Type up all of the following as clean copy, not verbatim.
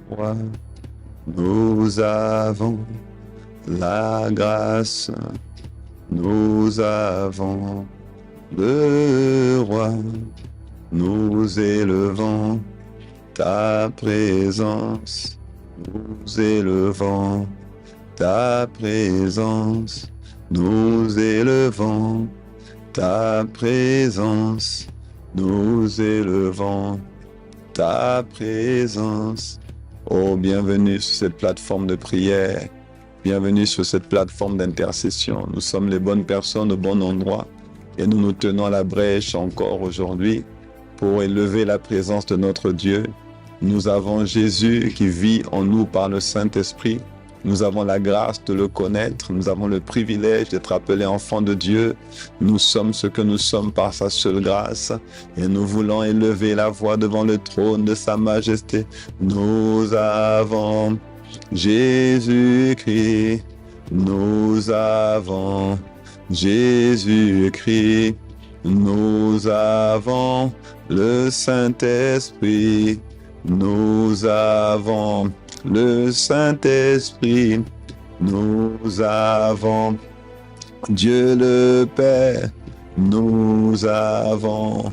roi. Nous avons la grâce, nous avons le roi. Nous élevons ta présence, nous élevons ta présence, nous élevons ta présence, nous élevons ta présence. Oh, bienvenue sur cette plateforme de prière, bienvenue sur cette plateforme d'intercession. Nous sommes les bonnes personnes au bon endroit et nous nous tenons à la brèche encore aujourd'hui pour élever la présence de notre Dieu. Nous avons Jésus qui vit en nous par le Saint-Esprit. Nous avons la grâce de le connaître. Nous avons le privilège d'être appelés enfants de Dieu. Nous sommes ce que nous sommes par sa seule grâce. Et nous voulons élever la voix devant le trône de sa majesté. Nous avons Jésus-Christ. Nous avons Jésus-Christ. Nous avons le Saint-Esprit. Nous avons le Saint-Esprit, nous avons Dieu le Père, nous avons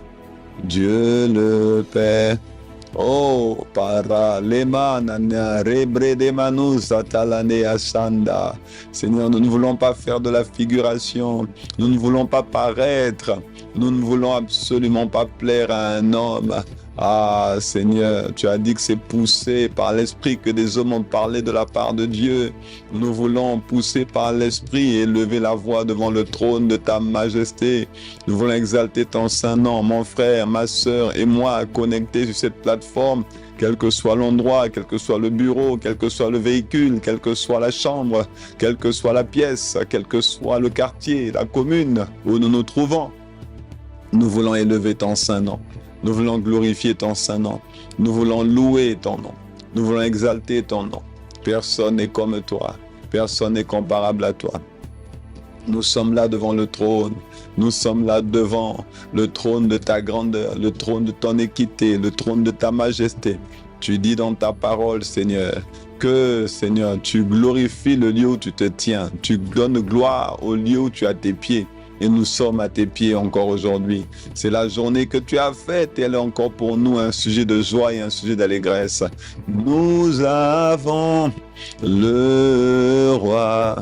Dieu le Père. Oh, para lemanana rebredemanu satalane asanda. Seigneur, nous ne voulons pas faire de la figuration, nous ne voulons pas paraître, nous ne voulons absolument pas plaire à un homme. Ah Seigneur, tu as dit que c'est poussé par l'Esprit que des hommes ont parlé de la part de Dieu. Nous voulons pousser par l'Esprit et lever la voix devant le trône de ta majesté. Nous voulons exalter ton saint nom, mon frère, ma sœur et moi connectés sur cette plateforme. Quel que soit l'endroit, quel que soit le bureau, quel que soit le véhicule, quelle que soit la chambre, quelle que soit la pièce, quel que soit le quartier, la commune où nous nous trouvons, nous voulons élever ton saint nom. Nous voulons glorifier ton saint nom. Nous voulons louer ton nom. Nous voulons exalter ton nom. Personne n'est comme toi. Personne n'est comparable à toi. Nous sommes là devant le trône. Nous sommes là devant le trône de ta grandeur, le trône de ton équité, le trône de ta majesté. Tu dis dans ta parole, Seigneur, que, Seigneur, tu glorifies le lieu où tu te tiens. Tu donnes gloire au lieu où tu as tes pieds. Et nous sommes à tes pieds encore aujourd'hui. C'est la journée que tu as faite et elle est encore pour nous un sujet de joie et un sujet d'allégresse. Nous avons le roi.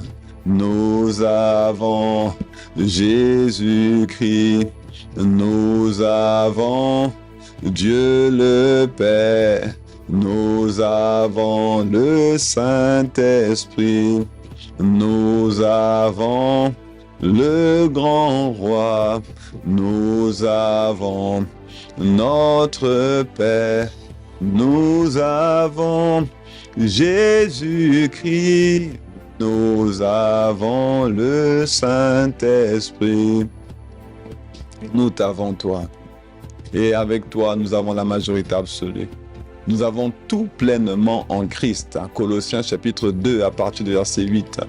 Nous avons Jésus-Christ. Nous avons Dieu le Père. Nous avons le Saint-Esprit. Nous avons le grand roi, nous avons notre Père, nous avons Jésus-Christ, nous avons le Saint-Esprit. Nous t'avons toi, et avec toi nous avons la majorité absolue. Nous avons tout pleinement en Christ. Colossiens chapitre 2 à partir du verset 8.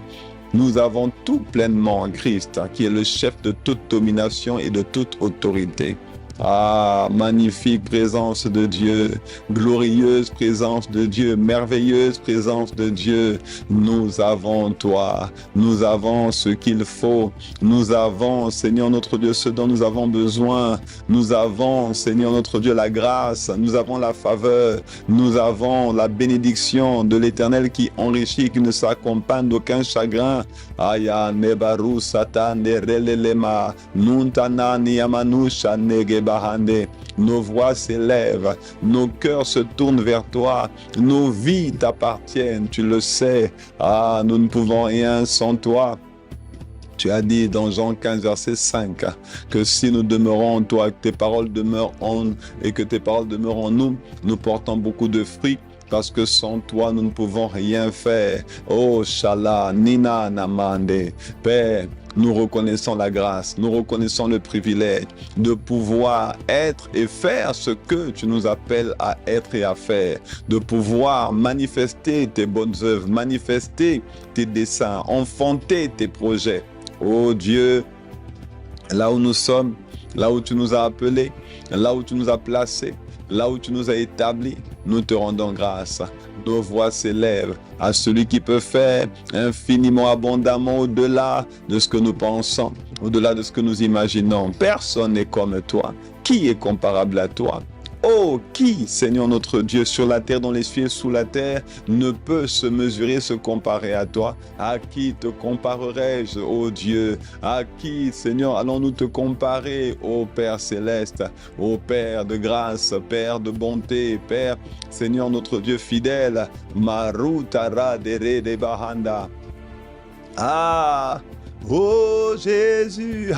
Nous avons tout pleinement en Christ, qui est le chef de toute domination et de toute autorité. Ah, magnifique présence de Dieu, glorieuse présence de Dieu, merveilleuse présence de Dieu. Nous avons toi, nous avons ce qu'il faut. Nous avons, Seigneur notre Dieu, ce dont nous avons besoin. Nous avons, Seigneur notre Dieu, la grâce, nous avons la faveur, nous avons la bénédiction de l'Éternel qui enrichit, qui ne s'accompagne d'aucun chagrin. Aya nebaru satan relelema nuntana niyamanusha negebahande. Nos voix s'élèvent, nos cœurs se tournent vers toi, nos vies t'appartiennent, tu le sais. Ah, nous ne pouvons rien sans toi. Tu as dit dans Jean 15, verset 5, que si nous demeurons en toi, que tes paroles demeurent en et que tes paroles demeurent en nous, nous portons beaucoup de fruits. Parce que sans toi, nous ne pouvons rien faire. Oh, Shala, Nina, Namande. Père, nous reconnaissons la grâce, nous reconnaissons le privilège de pouvoir être et faire ce que tu nous appelles à être et à faire, de pouvoir manifester tes bonnes œuvres, manifester tes desseins, enfanter tes projets. Oh Dieu, là où nous sommes, là où tu nous as appelés, là où tu nous as placés, là où tu nous as établis, nous te rendons grâce. Nos voix s'élèvent à celui qui peut faire infiniment abondamment au-delà de ce que nous pensons, au-delà de ce que nous imaginons. Personne n'est comme toi. Qui est comparable à toi? Oh, qui, Seigneur notre Dieu, sur la terre, dans les cieux et sous la terre, ne peut se mesurer, se comparer à toi? À qui te comparerai-je, ô Dieu? À qui, Seigneur, allons-nous te comparer, ô Père céleste, ô Père de grâce, Père de bonté, Père, Seigneur notre Dieu fidèle, Marutara dere de Bahanda. Ah! Ô Jésus,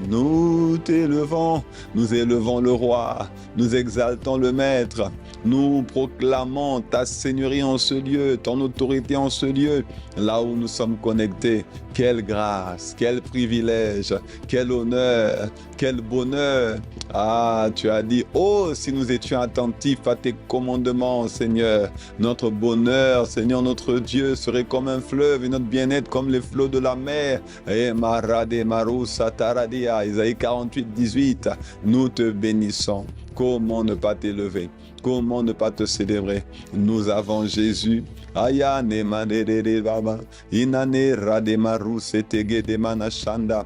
nous t'élevons, nous élevons le roi, nous exaltons le maître, nous proclamons ta seigneurie en ce lieu, ton autorité en ce lieu, là où nous sommes connectés. Quelle grâce, quel privilège, quel honneur, quel bonheur. Ah, tu as dit, oh, si nous étions attentifs à tes commandements, Seigneur, notre bonheur, Seigneur, notre Dieu, serait comme un fleuve et notre bien-être comme les flots de la mer. Et Marade Marousa Taradia, Isaïe 48, 18, nous te bénissons. Comment ne pas t'élever? Comment ne pas te célébrer? Nous avons Jésus. Aya ne manere baba, inane rademaru setege de manashanda.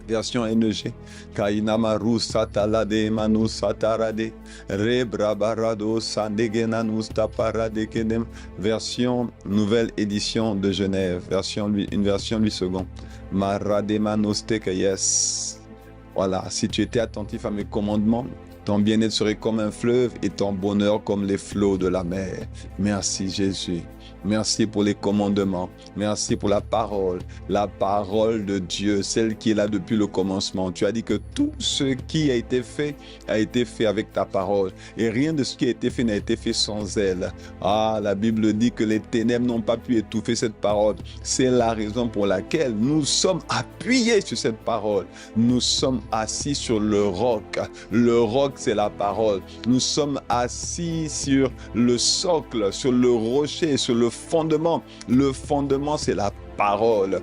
Version NG. Kainamaru satalade manu satarade. Rebrabarado sandegenanus taparade kedem. Version nouvelle édition de Genève. Une version 8 secondes. Marademanus teke yes. Voilà, si tu étais attentif à mes commandements, ton bien-être serait comme un fleuve et ton bonheur comme les flots de la mer. Merci Jésus. Merci pour les commandements. Merci pour la parole de Dieu, celle qui est là depuis le commencement. Tu as dit que tout ce qui a été fait avec ta parole. Et rien de ce qui a été fait n'a été fait sans elle. Ah, la Bible dit que les ténèbres n'ont pas pu étouffer cette parole. C'est la raison pour laquelle nous sommes appuyés sur cette parole. Nous sommes assis sur le roc. Le roc, c'est la parole. Nous sommes assis sur le socle, sur le rocher, sur le fondement. Le fondement, c'est la parole.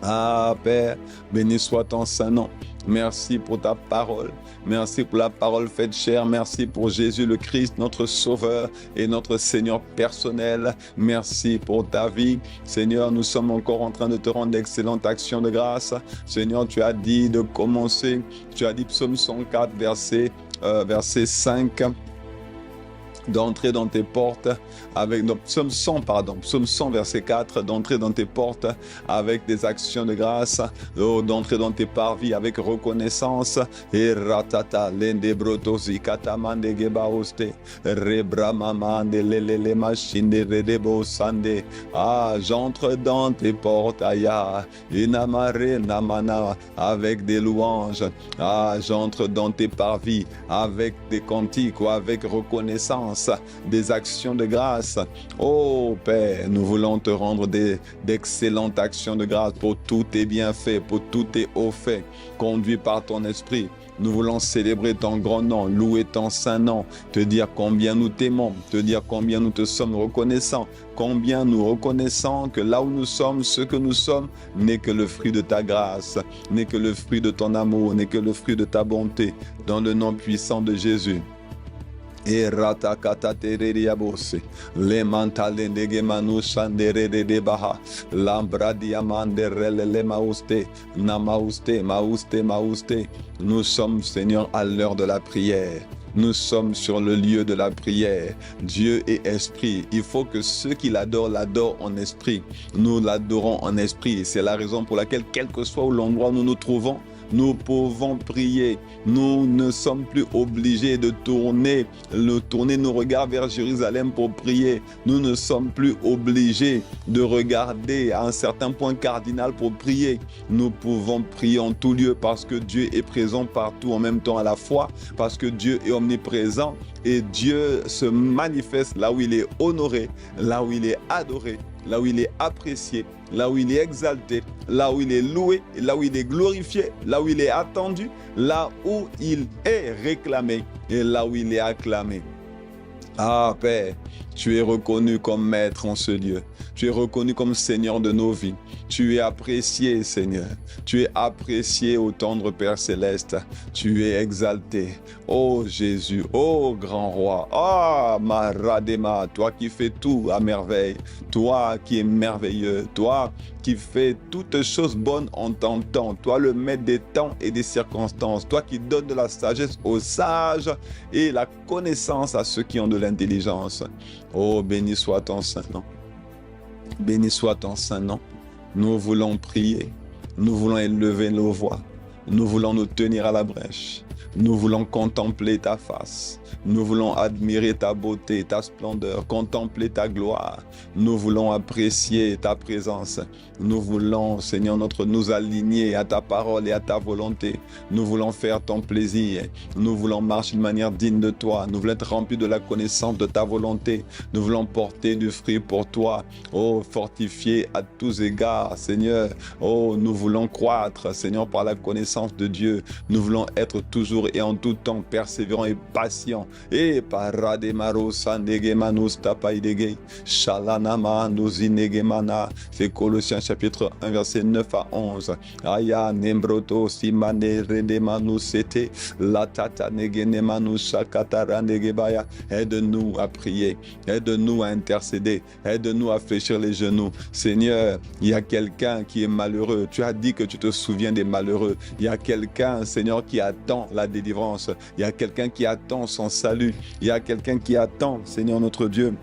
Ah, Père, béni soit ton saint nom. Merci pour ta parole. Merci pour la parole faite chair. Merci pour Jésus le Christ, notre Sauveur et notre Seigneur personnel. Merci pour ta vie. Seigneur, nous sommes encore en train de te rendre d'excellentes actions de grâce. Seigneur, tu as dit de commencer. Tu as dit, Psaume 104, verset 5. D'entrer dans tes portes avec Psaume 100 verset 4, d'entrer dans tes portes avec des actions de grâce, d'entrer dans tes parvis avec reconnaissance. Et ratata lende brotosi katamande gebaoste rebramamande lelele machine redebo sande. Ah, j'entre dans tes portes aya inamare namana avec des louanges. Ah, j'entre dans tes parvis avec des cantiques ou avec reconnaissance, des actions de grâce. Oh Père, nous voulons te rendre d'excellentes actions de grâce pour tous tes bienfaits, pour tous tes hauts faits, conduits par ton esprit. Nous voulons célébrer ton grand nom, louer ton saint nom, te dire combien nous t'aimons, te dire combien nous te sommes reconnaissants, combien nous reconnaissons que là où nous sommes, ce que nous sommes, n'est que le fruit de ta grâce, n'est que le fruit de ton amour, n'est que le fruit de ta bonté, dans le nom puissant de Jésus. Et ratakata tereriabose le mantalendege manushandere de baha lambra diamanderele le mauste mauste. Nous sommes, Seigneur, à l'heure de la prière. Nous sommes sur le lieu de la prière. Dieu est esprit. Il faut que ceux qui l'adorent en esprit. Nous l'adorons en esprit. C'est la raison pour laquelle, quel que soit l'endroit où nous nous trouvons, nous pouvons prier. Nous ne sommes plus obligés de tourner nos regards vers Jérusalem pour prier. Nous ne sommes plus obligés de regarder à un certain point cardinal pour prier. Nous pouvons prier en tout lieu parce que Dieu est présent partout en même temps à la fois, parce que Dieu est omniprésent et Dieu se manifeste là où il est honoré, là où il est adoré, là où il est apprécié, là où il est exalté, là où il est loué, là où il est glorifié, là où il est attendu, là où il est réclamé et là où il est acclamé. Ah, Père, tu es reconnu comme maître en ce lieu. Tu es reconnu comme Seigneur de nos vies. Tu es apprécié, Seigneur. Tu es apprécié, ô tendre Père céleste. Tu es exalté. Oh Jésus, oh grand roi. Ah, Maradema, toi qui fais tout à merveille. Toi qui es merveilleux. Toi qui fais toutes choses bonnes en ton temps. Toi le maître des temps et des circonstances. Toi qui donnes de la sagesse aux sages et la connaissance à ceux qui ont de l'intelligence. Oh, béni soit ton Saint-Nom. Béni soit ton Saint-Nom. Nous voulons prier. Nous voulons élever nos voix. Nous voulons nous tenir à la brèche. Nous voulons contempler ta face. Nous voulons admirer ta beauté, ta splendeur, contempler ta gloire. Nous voulons apprécier ta présence. Nous voulons, Seigneur notre, nous aligner à ta parole et à ta volonté. Nous voulons faire ton plaisir. Nous voulons marcher d'une manière digne de toi. Nous voulons être remplis de la connaissance de ta volonté. Nous voulons porter du fruit pour toi. Oh, fortifié à tous égards, Seigneur. Oh, nous voulons croître, Seigneur, par la connaissance de Dieu. Nous voulons être toujours et en tout temps persévérants et patients. Et parademaro sandegemanus tapaidege shalanama nuzinegemana. C'est Colossiens chapitre 1 verset 9 à 11. Aya nembroto simane redemanus sete la tata negenemanus shakatarandegebaya. Aide-nous à prier, aide-nous à intercéder, aide-nous à fléchir les genoux. Seigneur, il y a quelqu'un qui est malheureux. Tu as dit que tu te souviens des malheureux. Il y a quelqu'un, Seigneur, qui attend la délivrance. Il y a quelqu'un qui attend son salut. Il y a quelqu'un qui attend, Seigneur notre Dieu.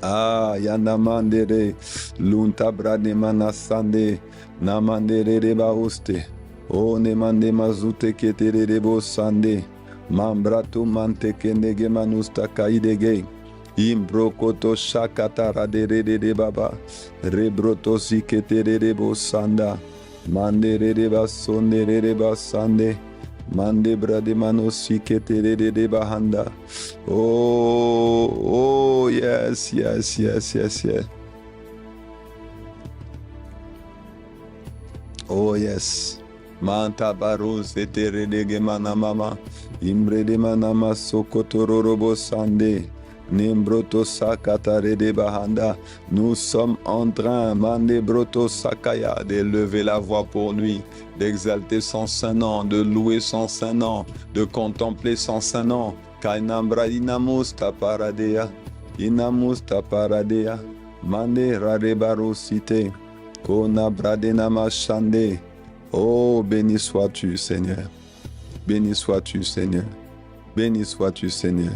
Ah, yanamandere, luntabrade manasande, namandere rebauste, o nemande mazute ketere rebosande, mambrato manteke nege manusta kaidege, imbrokoto shakatara de baba, rebroto siketere rebosanda, mandere rebasonde rebasande, mande brade manosi ketere de bahanda. Oh, yes. Oh, yes. Manta barus etere de gemana mama, imbre de manama sokotoro robo sande. Nembroto sakatare de bahanda. Nous sommes en train, mande broto sakaya, d'élever la voix pour lui, d'exalter son Saint-Nom, de louer son Saint-Nom, de contempler son Saint-Nom. Kainambra inamus taparadea, mande rarebaro cité, kona bradenama chande. Oh, béni sois-tu, Seigneur. Béni sois-tu, Seigneur. Béni sois-tu, Seigneur.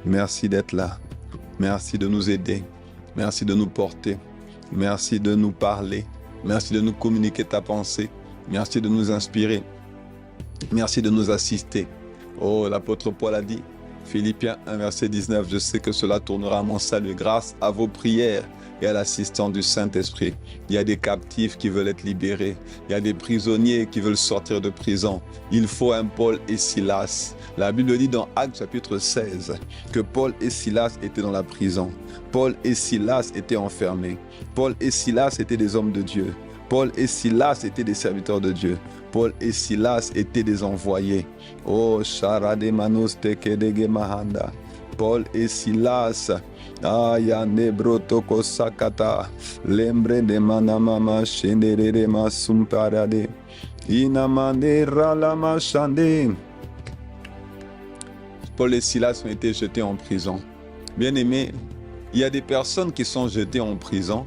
Merci d'être là. Merci de nous aider. Merci de nous porter. Merci de nous parler. Merci de nous communiquer ta pensée. Merci de nous inspirer. Merci de nous assister. Oh, l'apôtre Paul a dit, Philippiens 1, verset 19, je sais que cela tournera à mon salut grâce à vos prières et à l'assistance du Saint-Esprit. Il y a des captifs qui veulent être libérés. Il y a des prisonniers qui veulent sortir de prison. Il faut un Paul et Silas. La Bible dit dans Actes chapitre 16 que Paul et Silas étaient dans la prison. Paul et Silas étaient enfermés. Paul et Silas étaient des hommes de Dieu. Paul et Silas étaient des serviteurs de Dieu. Paul et Silas étaient des envoyés. Oh, Sharade Manus Tekedege Mahanda. Paul et Silas. Ayane brotoko sakata. Lembre de manamama shendere masumparade. Inamande ralama shande. Paul et Silas ont été jetés en prison. Bien-aimés, il y a des personnes qui sont jetées en prison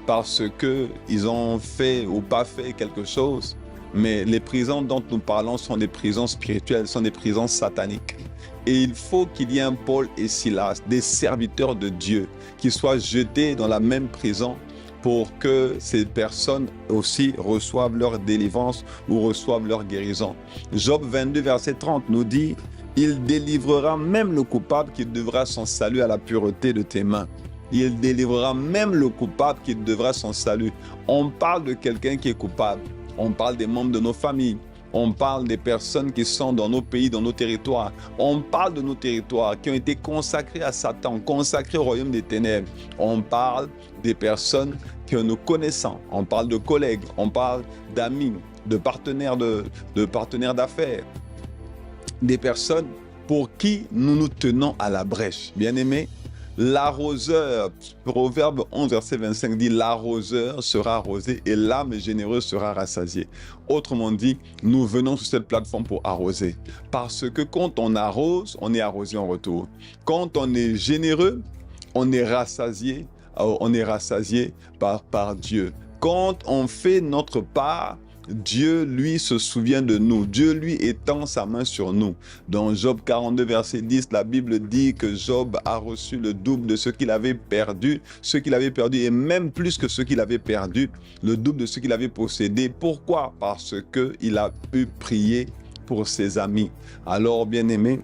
parce qu'ils ont fait ou pas fait quelque chose. Mais les prisons dont nous parlons sont des prisons spirituelles, sont des prisons sataniques. Et il faut qu'il y ait un Paul et Silas, des serviteurs de Dieu, qui soient jetés dans la même prison pour que ces personnes aussi reçoivent leur délivrance ou reçoivent leur guérison. Job 22, verset 30 nous dit « Il délivrera même le coupable qui devra son salut à la pureté de tes mains. » Il délivrera même le coupable qui devra son salut. On parle de quelqu'un qui est coupable. On parle des membres de nos familles. On parle des personnes qui sont dans nos pays, dans nos territoires. On parle de nos territoires qui ont été consacrés à Satan, consacrés au royaume des ténèbres. On parle des personnes que nous connaissons. On parle de collègues, on parle d'amis, de partenaires d'affaires. Des personnes pour qui nous nous tenons à la brèche. Bien-aimés, l'arroseur, Proverbe 11, verset 25 dit, l'arroseur sera arrosé et l'âme généreuse sera rassasiée. Autrement dit, nous venons sur cette plateforme pour arroser. Parce que quand on arrose, on est arrosé en retour. Quand on est généreux, on est rassasié par Dieu. Quand on fait notre part, Dieu, lui, se souvient de nous. Dieu, lui, étend sa main sur nous. Dans Job 42, verset 10, la Bible dit que Job a reçu le double de ce qu'il avait perdu. Ce qu'il avait perdu et même plus que ce qu'il avait perdu, le double de ce qu'il avait possédé. Pourquoi? Parce qu'il a pu prier pour ses amis. Alors, bien-aimés,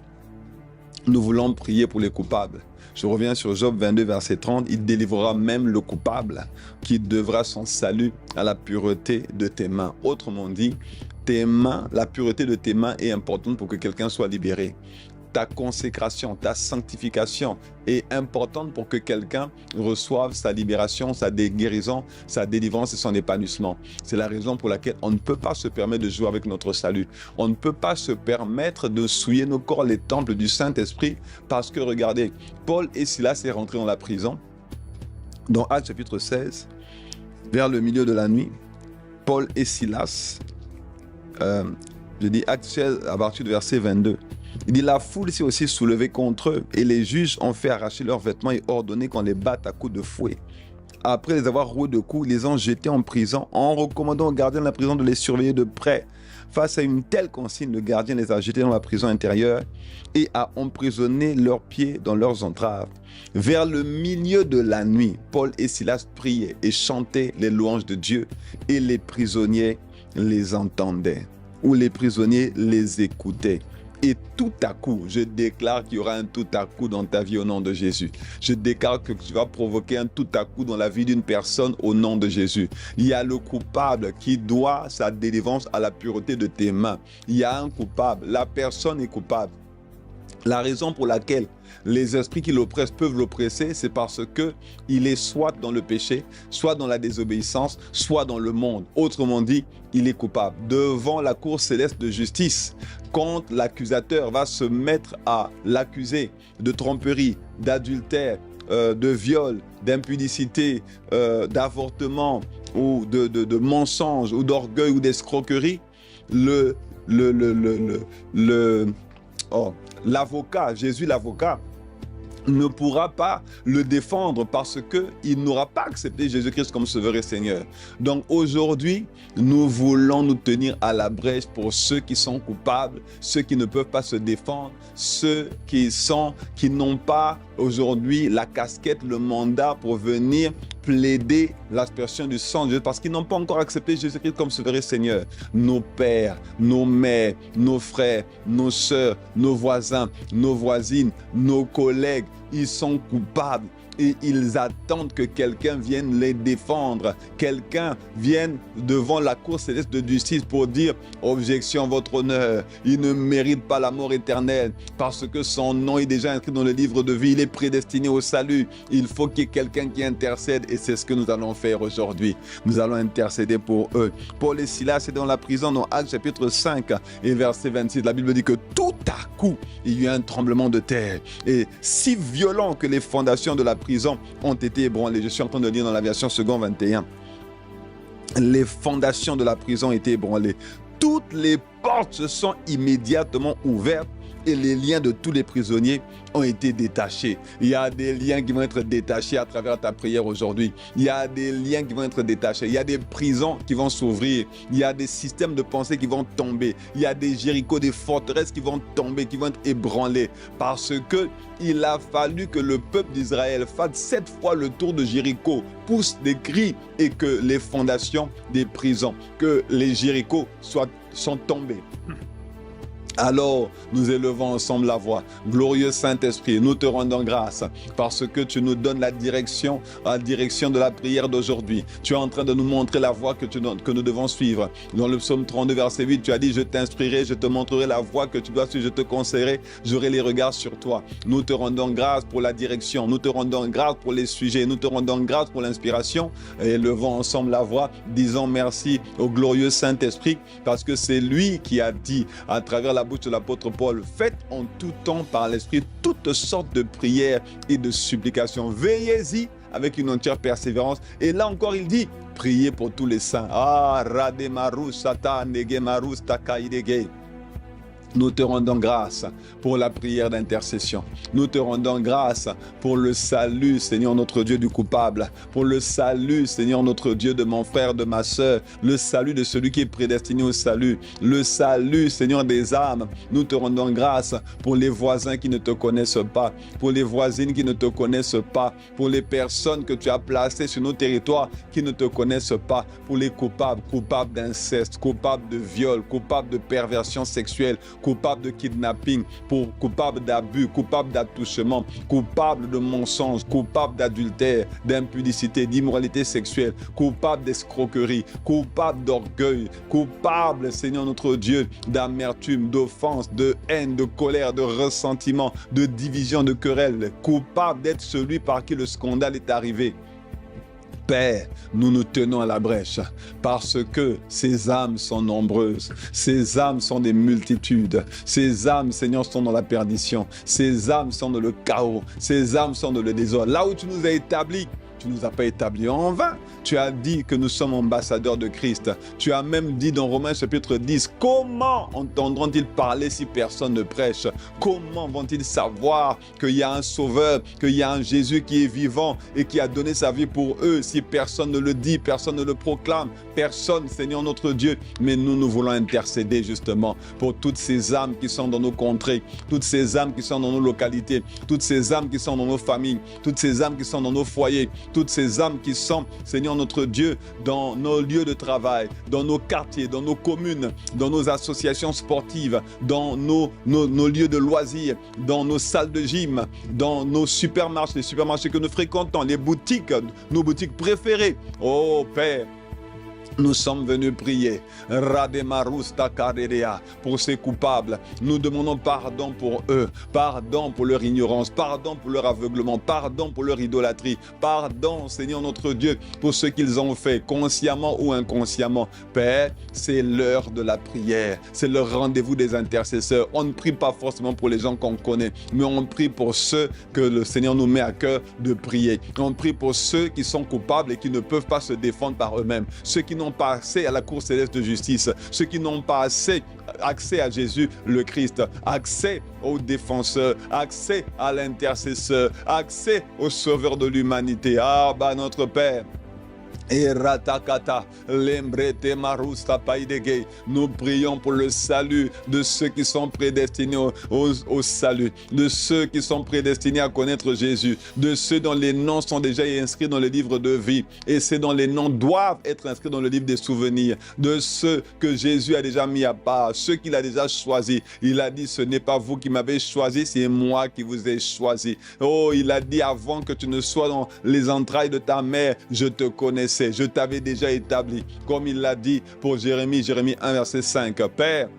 nous voulons prier pour les coupables. Je reviens sur Job 22, verset 30. Il délivrera même le coupable qui devra son salut à la pureté de tes mains. Autrement dit, tes mains, la pureté de tes mains est importante pour que quelqu'un soit libéré. Ta consécration, ta sanctification est importante pour que quelqu'un reçoive sa libération, sa guérison, sa délivrance et son épanouissement. C'est la raison pour laquelle on ne peut pas se permettre de jouer avec notre salut. On ne peut pas se permettre de souiller nos corps, les temples du Saint-Esprit, parce que regardez, Paul et Silas sont rentrés dans la prison. Dans Actes chapitre 16, vers le milieu de la nuit, Paul et Silas, je dis Actes 16 à partir du verset 22, il dit, la foule s'est aussi soulevée contre eux et les juges ont fait arracher leurs vêtements et ordonné qu'on les batte à coups de fouet. Après les avoir roués de coups, ils les ont jetés en prison en recommandant au gardien de la prison de les surveiller de près. Face à une telle consigne, le gardien les a jetés dans la prison intérieure et a emprisonné leurs pieds dans leurs entraves. Vers le milieu de la nuit, Paul et Silas priaient et chantaient les louanges de Dieu et les prisonniers les entendaient ou les prisonniers les écoutaient. Et tout à coup, je déclare qu'il y aura un tout à coup dans ta vie au nom de Jésus. Je déclare que tu vas provoquer un tout à coup dans la vie d'une personne au nom de Jésus. Il y a le coupable qui doit sa délivrance à la pureté de tes mains. Il y a un coupable. La personne est coupable. La raison pour laquelle les esprits qui l'oppressent peuvent l'oppresser, c'est parce qu'il est soit dans le péché, soit dans la désobéissance, soit dans le monde. Autrement dit, il est coupable. Devant la cour céleste de justice, quand l'accusateur va se mettre à l'accuser de tromperie, d'adultère, de viol, d'impudicité, d'avortement ou de mensonge ou d'orgueil ou d'escroquerie, l'avocat, Jésus l'avocat, ne pourra pas le défendre parce qu'il n'aura pas accepté Jésus-Christ comme Sauveur et Seigneur. Donc aujourd'hui, nous voulons nous tenir à la brèche pour ceux qui sont coupables, ceux qui ne peuvent pas se défendre, ceux qui n'ont pas aujourd'hui la casquette, le mandat pour venir plaider l'aspersion du sang de Jésus parce qu'ils n'ont pas encore accepté Jésus-Christ comme Sauveur et Seigneur. Nos pères, nos mères, nos frères, nos sœurs, nos voisins, nos voisines, nos collègues, ils sont coupables et ils attendent que quelqu'un vienne les défendre. Quelqu'un vienne devant la cour céleste de justice pour dire « Objection, votre honneur, il ne mérite pas la mort éternelle parce que son nom est déjà inscrit dans le livre de vie, il est prédestiné au salut. Il faut qu'il y ait quelqu'un qui intercède et c'est ce que nous allons faire aujourd'hui. Nous allons intercéder pour eux. » Paul et Silas étaient dans la prison dans Actes chapitre 5 et verset 26. La Bible dit que tout à coup, il y a eu un tremblement de terre et si violent que les fondations de la prison ont été ébranlées. Je suis en train de lire dans la version second 21. Les fondations de la prison ont été ébranlées. Toutes les portes se sont immédiatement ouvertes et les liens de tous les prisonniers ont été détachés. Il y a des liens qui vont être détachés à travers ta prière aujourd'hui. Il y a des liens qui vont être détachés. Il y a des prisons qui vont s'ouvrir. Il y a des systèmes de pensée qui vont tomber. Il y a des Jéricho, des forteresses qui vont tomber, qui vont être ébranlées. Parce que il a fallu que le peuple d'Israël fasse 7 fois le tour de Jéricho, pousse des cris et que les fondations des prisons, que les Jéricho sont tombés. Alors, nous élevons ensemble la voix. Glorieux Saint-Esprit, nous te rendons grâce parce que tu nous donnes la direction de la prière d'aujourd'hui. Tu es en train de nous montrer la voie que nous devons suivre. Dans le psaume 32, verset 8, tu as dit, je t'instruirai, je te montrerai la voie que tu dois suivre, je te conseillerai, j'aurai les regards sur toi. Nous te rendons grâce pour la direction, nous te rendons grâce pour les sujets, nous te rendons grâce pour l'inspiration. Et élevons ensemble la voix, disons merci au glorieux Saint-Esprit parce que c'est lui qui a dit à travers la bouche de l'apôtre Paul, faites en tout temps par l'Esprit toutes sortes de prières et de supplications. Veillez-y avec une entière persévérance. Et là encore, il dit, priez pour tous les saints. Ah, Rademaru Sata Negemaru Stakaidege. Nous te rendons grâce pour la prière d'intercession. Nous te rendons grâce pour le salut, Seigneur notre Dieu, du coupable. Pour le salut, Seigneur notre Dieu, de mon frère, de ma sœur. Le salut de celui qui est prédestiné au salut. Le salut, Seigneur des âmes. Nous te rendons grâce pour les voisins qui ne te connaissent pas. Pour les voisines qui ne te connaissent pas. Pour les personnes que tu as placées sur nos territoires qui ne te connaissent pas. Pour les coupables, coupables d'inceste, coupables de viol, coupables de perversion sexuelle, coupables de kidnapping, coupables d'abus, coupables d'attouchement, coupables de mensonges, coupables d'adultère, d'impudicité, d'immoralité sexuelle, coupables d'escroquerie, coupables d'orgueil, coupables, Seigneur notre Dieu, d'amertume, d'offense, de haine, de colère, de ressentiment, de division, de querelle, coupables d'être celui par qui le scandale est arrivé. Père, nous nous tenons à la brèche parce que ces âmes sont nombreuses, ces âmes sont des multitudes, ces âmes, Seigneur, sont dans la perdition, ces âmes sont dans le chaos, ces âmes sont dans le désordre. Là où tu nous as établis, tu ne nous as pas établis en vain. Tu as dit que nous sommes ambassadeurs de Christ. Tu as même dit dans Romains chapitre 10, comment entendront-ils parler si personne ne prêche? Comment vont-ils savoir qu'il y a un sauveur, qu'il y a un Jésus qui est vivant et qui a donné sa vie pour eux si personne ne le dit, personne ne le proclame, personne, Seigneur notre Dieu. Mais nous voulons intercéder justement pour toutes ces âmes qui sont dans nos contrées, toutes ces âmes qui sont dans nos localités, toutes ces âmes qui sont dans nos familles, toutes ces âmes qui sont dans nos foyers, toutes ces âmes qui sont, Seigneur notre Dieu, dans nos lieux de travail, dans nos quartiers, dans nos communes, dans nos associations sportives, dans nos lieux de loisirs, dans nos salles de gym, dans nos supermarchés, les supermarchés que nous fréquentons, les boutiques, nos boutiques préférées. Oh Père, nous sommes venus prier pour ces coupables. Nous demandons pardon pour eux, pardon pour leur ignorance, pardon pour leur aveuglement, pardon pour leur idolâtrie, pardon, Seigneur notre Dieu, pour ce qu'ils ont fait, consciemment ou inconsciemment. Père, c'est l'heure de la prière, c'est le rendez-vous des intercesseurs. On ne prie pas forcément pour les gens qu'on connaît, mais on prie pour ceux que le Seigneur nous met à cœur de prier. On prie pour ceux qui sont coupables et qui ne peuvent pas se défendre par eux-mêmes, ceux qui n'ont pas accès à la cour céleste de justice, ceux qui n'ont pas accès à Jésus le Christ, accès au défenseur, accès à l'intercesseur, accès au sauveur de l'humanité. Ah, notre Père, et ratakata, lembrete marusta paidege. Nous prions pour le salut de ceux qui sont prédestinés au salut, de ceux qui sont prédestinés à connaître Jésus, de ceux dont les noms sont déjà inscrits dans le livre de vie, et ceux dont les noms doivent être inscrits dans le livre des souvenirs, de ceux que Jésus a déjà mis à part, ceux qu'il a déjà choisis. Il a dit, ce n'est pas vous qui m'avez choisi, c'est moi qui vous ai choisi. Oh, il a dit, avant que tu ne sois dans les entrailles de ta mère, je te connaissais. Je t'avais déjà établi, comme il l'a dit pour Jérémie 1 verset 5. Père,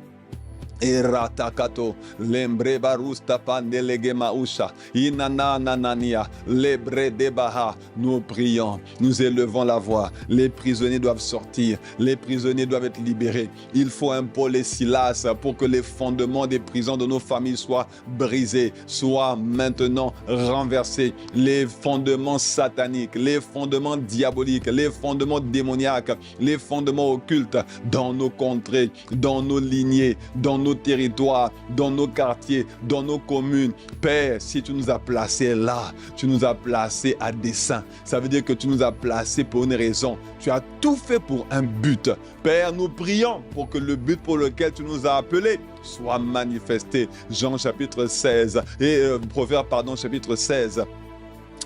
Eratakato, lembre barusta pandelege mausha, inana nanania, lebre debaha. Nous prions, nous élevons la voix. Les prisonniers doivent sortir, les prisonniers doivent être libérés. Il faut un Paul et Silas pour que les fondements des prisons de nos familles soient brisés, soient maintenant renversés. Les fondements sataniques, les fondements diaboliques, les fondements démoniaques, les fondements occultes dans nos contrées, dans nos lignées, dans nos territoires, dans nos quartiers, dans nos communes. Père, si tu nous as placés là, tu nous as placés à dessein. Ça veut dire que tu nous as placés pour une raison. Tu as tout fait pour un but. Père, nous prions pour que le but pour lequel tu nous as appelés soit manifesté. Jean chapitre 16 et Proverbe chapitre 16.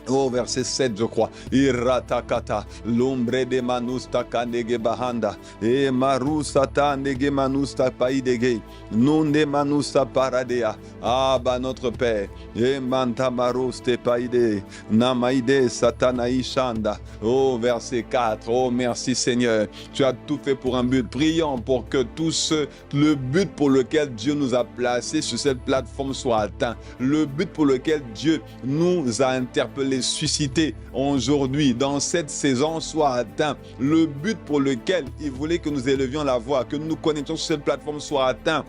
Au verset 7, je crois. Iratakata, l'ombre de manusta kanege bahanda, et marusata nege manusta paidege, non de manusta paradea. Ah, notre Père, et manta maruste paide, namaide satanaishanda. Oh, verset 4. Oh, merci Seigneur. Tu as tout fait pour un but. Prions pour que le but pour lequel Dieu nous a placés sur cette plateforme soit atteint. Le but pour lequel Dieu nous a interpellés, suscité aujourd'hui dans cette saison soit atteint. Le but pour lequel il voulait que nous élevions la voix, que nous nous connections sur cette plateforme soit atteint.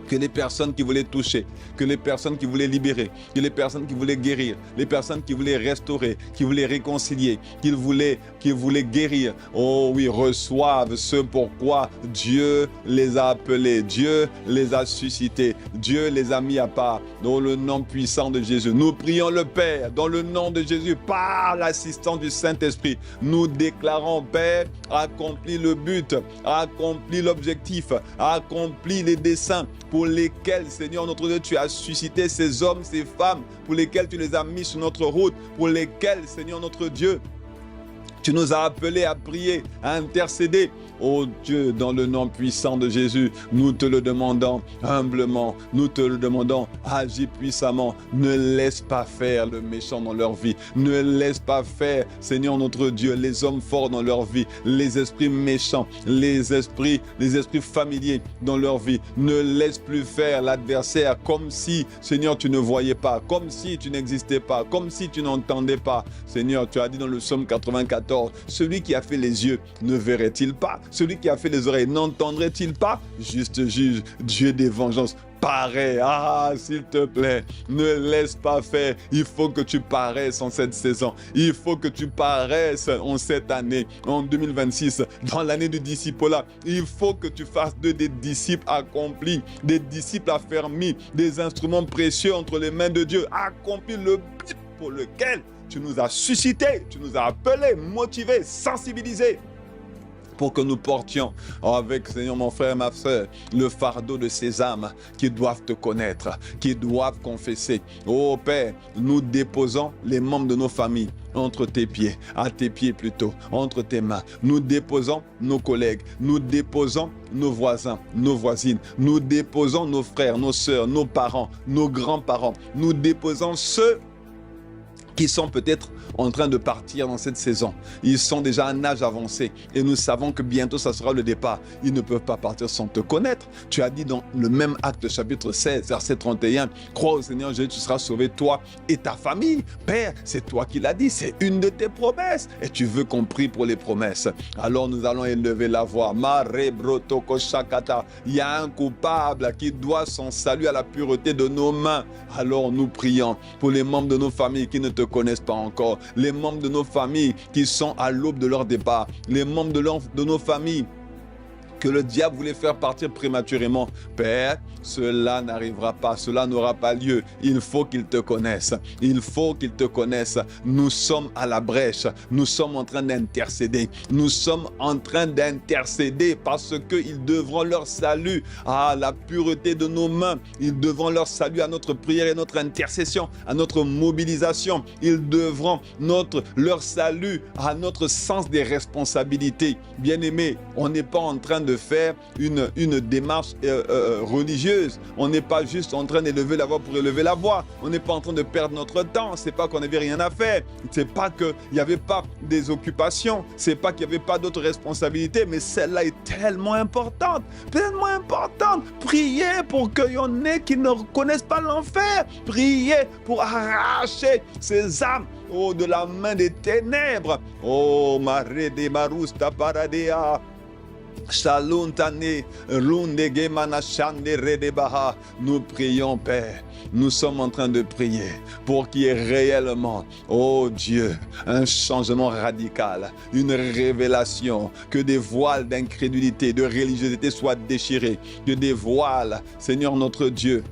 que les personnes qui voulaient toucher, que les personnes qui voulaient libérer, que les personnes qui voulaient guérir, les personnes qui voulaient restaurer, qui voulaient réconcilier, qui voulaient guérir, oh oui, reçoivent ce pourquoi Dieu les a appelés, Dieu les a suscités, Dieu les a mis à part, dans le nom puissant de Jésus. Nous prions le Père, dans le nom de Jésus, par l'assistance du Saint-Esprit. Nous déclarons, Père, accomplis le but, accomplis l'objectif, accomplis les desseins pour lesquels, Seigneur notre Dieu, tu as suscité ces hommes, ces femmes, pour lesquels tu les as mis sur notre route, pour lesquels, Seigneur notre Dieu, tu nous as appelés à prier, à intercéder. Oh Dieu, dans le nom puissant de Jésus, nous te le demandons humblement, nous te le demandons, agis puissamment. Ne laisse pas faire le méchant dans leur vie. Ne laisse pas faire, Seigneur notre Dieu, les hommes forts dans leur vie, les esprits méchants, les esprits familiers dans leur vie. Ne laisse plus faire l'adversaire comme si, Seigneur, tu ne voyais pas, comme si tu n'existais pas, comme si tu n'entendais pas. Seigneur, tu as dit dans le psaume 94, celui qui a fait les yeux ne verrait-il pas? Celui qui a fait les oreilles n'entendrait-il pas? Juste juge, Dieu des vengeances. Parais, s'il te plaît, ne laisse pas faire. Il faut que tu paraisses en cette saison. Il faut que tu paraisses en cette année, en 2026, dans l'année du disciple-là. Il faut que tu fasses d'eux des disciples accomplis, des disciples affermis, des instruments précieux entre les mains de Dieu. Accomplis le but pour lequel tu nous as suscités, tu nous as appelés, motivés, sensibilisés, pour que nous portions avec, Seigneur, mon frère, ma soeur, le fardeau de ces âmes qui doivent te connaître, qui doivent confesser. Oh Père, nous déposons les membres de nos familles entre tes pieds, à tes pieds plutôt, entre tes mains. Nous déposons nos collègues, nous déposons nos voisins, nos voisines, nous déposons nos frères, nos sœurs, nos parents, nos grands-parents. Nous déposons ceux qui sont peut-être en train de partir dans cette saison. Ils sont déjà à un âge avancé et nous savons que bientôt ça sera le départ. Ils ne peuvent pas partir sans te connaître. Tu as dit dans le même Acte chapitre 16, verset 31, crois au Seigneur Jésus, tu seras sauvé, toi et ta famille. Père, c'est toi qui l'as dit, c'est une de tes promesses et tu veux qu'on prie pour les promesses. Alors nous allons élever la voix. Il y a un coupable qui doit son salut à la pureté de nos mains. Alors nous prions pour les membres de nos familles qui ne te connaissent pas encore, les membres de nos familles qui sont à l'aube de leur départ, les membres de nos familles que le diable voulait faire partir prématurément. Père, cela n'arrivera pas, cela n'aura pas lieu. Il faut qu'ils te connaissent. Il faut qu'ils te connaissent. Nous sommes à la brèche. Nous sommes en train d'intercéder. Nous sommes en train d'intercéder parce qu'ils devront leur salut à la pureté de nos mains. Ils devront leur salut à notre prière et notre intercession, à notre mobilisation. Ils devront leur salut à notre sens des responsabilités. Bien-aimés, on n'est pas en train de faire une démarche religieuse. On n'est pas juste en train d'élever la voix pour élever la voix. On n'est pas en train de perdre notre temps. C'est pas qu'on n'avait rien à faire. C'est pas qu'il n'y avait pas des occupations. C'est pas qu'il n'y avait pas d'autres responsabilités. Mais celle-là est tellement importante. Tellement importante. Priez pour qu'il y en ait qui ne reconnaissent pas l'enfer. Priez pour arracher ces âmes de la main des ténèbres. Oh, Maré de Marusta Paradea. Nous prions, Père. Nous sommes en train de prier pour qu'il y ait réellement, oh Dieu, un changement radical, une révélation, que des voiles d'incrédulité, de religiosité soient déchirés, que des voiles, Seigneur notre Dieu,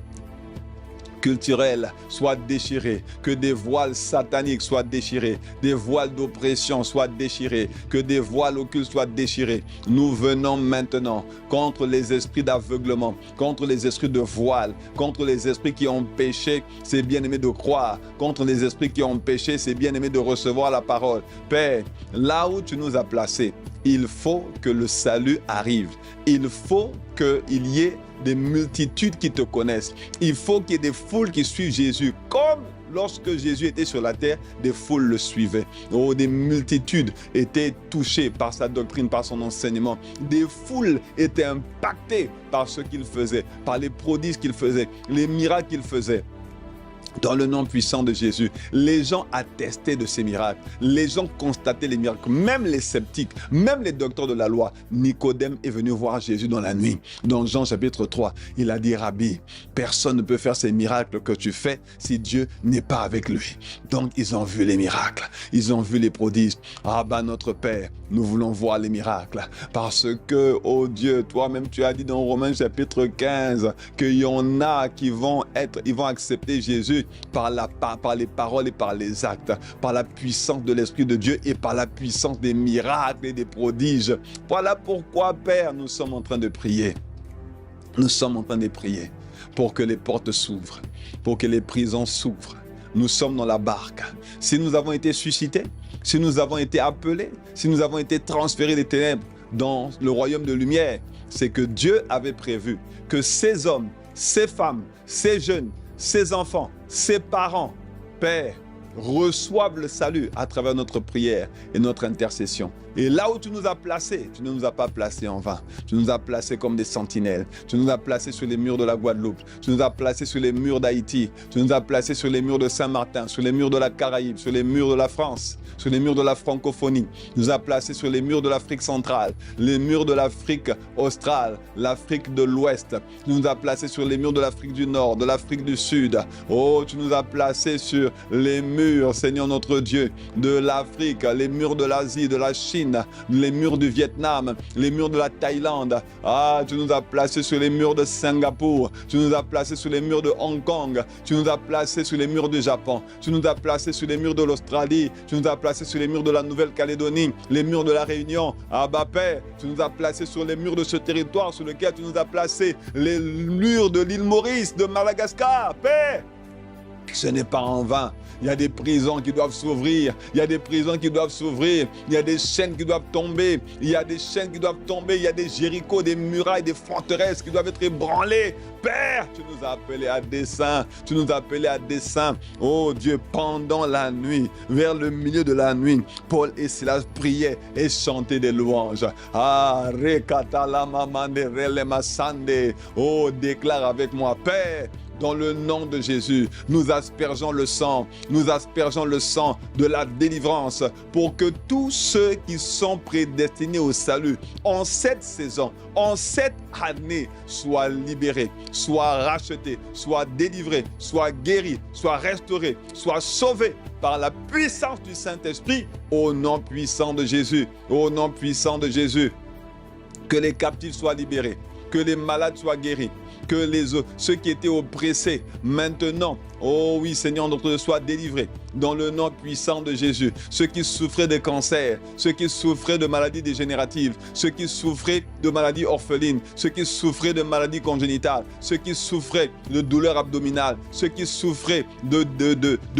culturels soient déchirés, que des voiles sataniques soient déchirés, des voiles d'oppression soient déchirés, que des voiles occultes soient déchirés. Nous venons maintenant contre les esprits d'aveuglement, contre les esprits de voile, contre les esprits qui ont péché, c'est bien-aimé de croire, contre les esprits qui ont péché, c'est bien-aimé de recevoir la parole. Père, là où tu nous as placés, il faut que le salut arrive. Il faut qu'il y ait des multitudes qui te connaissent. Il faut qu'il y ait des foules qui suivent Jésus. Comme lorsque Jésus était sur la terre, des foules le suivaient. Oh, des multitudes étaient touchées par sa doctrine, par son enseignement. Des foules étaient impactées par ce qu'il faisait, par les prodiges qu'il faisait, les miracles qu'il faisait. Dans le nom puissant de Jésus, les gens attestaient de ces miracles. Les gens constataient les miracles. Même les sceptiques, même les docteurs de la loi. Nicodème est venu voir Jésus dans la nuit. Dans Jean chapitre 3, il a dit, Rabbi, personne ne peut faire ces miracles que tu fais si Dieu n'est pas avec lui. Donc, ils ont vu les miracles. Ils ont vu les prodiges. Ah ben, notre Père, nous voulons voir les miracles. Parce que, oh Dieu, toi-même, tu as dit dans Romains chapitre 15 qu'il y en a qui vont accepter Jésus par les paroles et par les actes, par la puissance de l'Esprit de Dieu et par la puissance des miracles et des prodiges. Voilà pourquoi, Père, nous sommes en train de prier. Nous sommes en train de prier pour que les portes s'ouvrent, pour que les prisons s'ouvrent. Nous sommes dans la barque. Si nous avons été suscités, si nous avons été appelés, si nous avons été transférés des ténèbres dans le royaume de lumière, c'est que Dieu avait prévu que ces hommes, ces femmes, ces jeunes, ces enfants, ses parents, Père, reçoivent le salut à travers notre prière et notre intercession. Et là où tu nous as placés, tu ne nous as pas placés en vain. Tu nous as placés comme des sentinelles. Tu nous as placés sur les murs de la Guadeloupe. Tu nous as placés sur les murs d'Haïti. Tu nous as placés sur les murs de Saint-Martin, sur les murs de la Caraïbe, sur les murs de la France, sur les murs de la francophonie. Tu nous as placés sur les murs de l'Afrique centrale, les murs de l'Afrique australe, l'Afrique de l'Ouest. Tu nous as placés sur les murs de l'Afrique du Nord, de l'Afrique du Sud. Oh, tu nous as placés sur les murs, Seigneur notre Dieu, de l'Afrique, les murs de l'Asie, de la Chine, les murs du Vietnam, les murs de la Thaïlande. Ah, tu nous as placés sur les murs de Singapour. Tu nous as placés sur les murs de Hong Kong. Tu nous as placés sur les murs du Japon. Tu nous as placés sur les murs de l'Australie. Tu nous as placés sur les murs de la Nouvelle-Calédonie, les murs de la Réunion. Ah, bah, Père, tu nous as placés sur les murs de ce territoire sur lequel tu nous as placés, les murs de l'île Maurice, de Madagascar. Père, ce n'est pas en vain. Il y a des prisons qui doivent s'ouvrir. Il y a des prisons qui doivent s'ouvrir. Il y a des chaînes qui doivent tomber. Il y a des chaînes qui doivent tomber. Il y a des Jéricho, des murailles, des forteresses qui doivent être ébranlées. Père, tu nous as appelés à dessein. Tu nous as appelés à dessein. Oh Dieu, pendant la nuit, vers le milieu de la nuit, Paul et Silas priaient et chantaient des louanges. Ah, rekatala mamande relema sande. Oh, déclare avec moi, Père, dans le nom de Jésus, nous aspergeons le sang de la délivrance pour que tous ceux qui sont prédestinés au salut en cette saison, en cette année, soient libérés, soient rachetés, soient délivrés, soient guéris, soient restaurés, soient sauvés par la puissance du Saint-Esprit, au nom puissant de Jésus, au nom puissant de Jésus. Que les captifs soient libérés, que les malades soient guéris, que ceux qui étaient oppressés maintenant, oh oui Seigneur, notre Dieu, soient délivrés dans le nom puissant de Jésus. Ceux qui souffraient de cancer, ceux qui souffraient de maladies dégénératives, ceux qui souffraient de maladies orphelines, ceux qui souffraient de maladies congénitales, ceux qui souffraient de douleurs abdominales, ceux qui souffraient de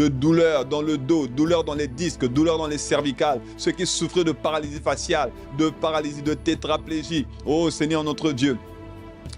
douleurs dans le dos, douleurs dans les disques, douleurs dans les cervicales, ceux qui souffraient de paralysie faciale, de paralysie, de tétraplégie. Oh Seigneur notre Dieu,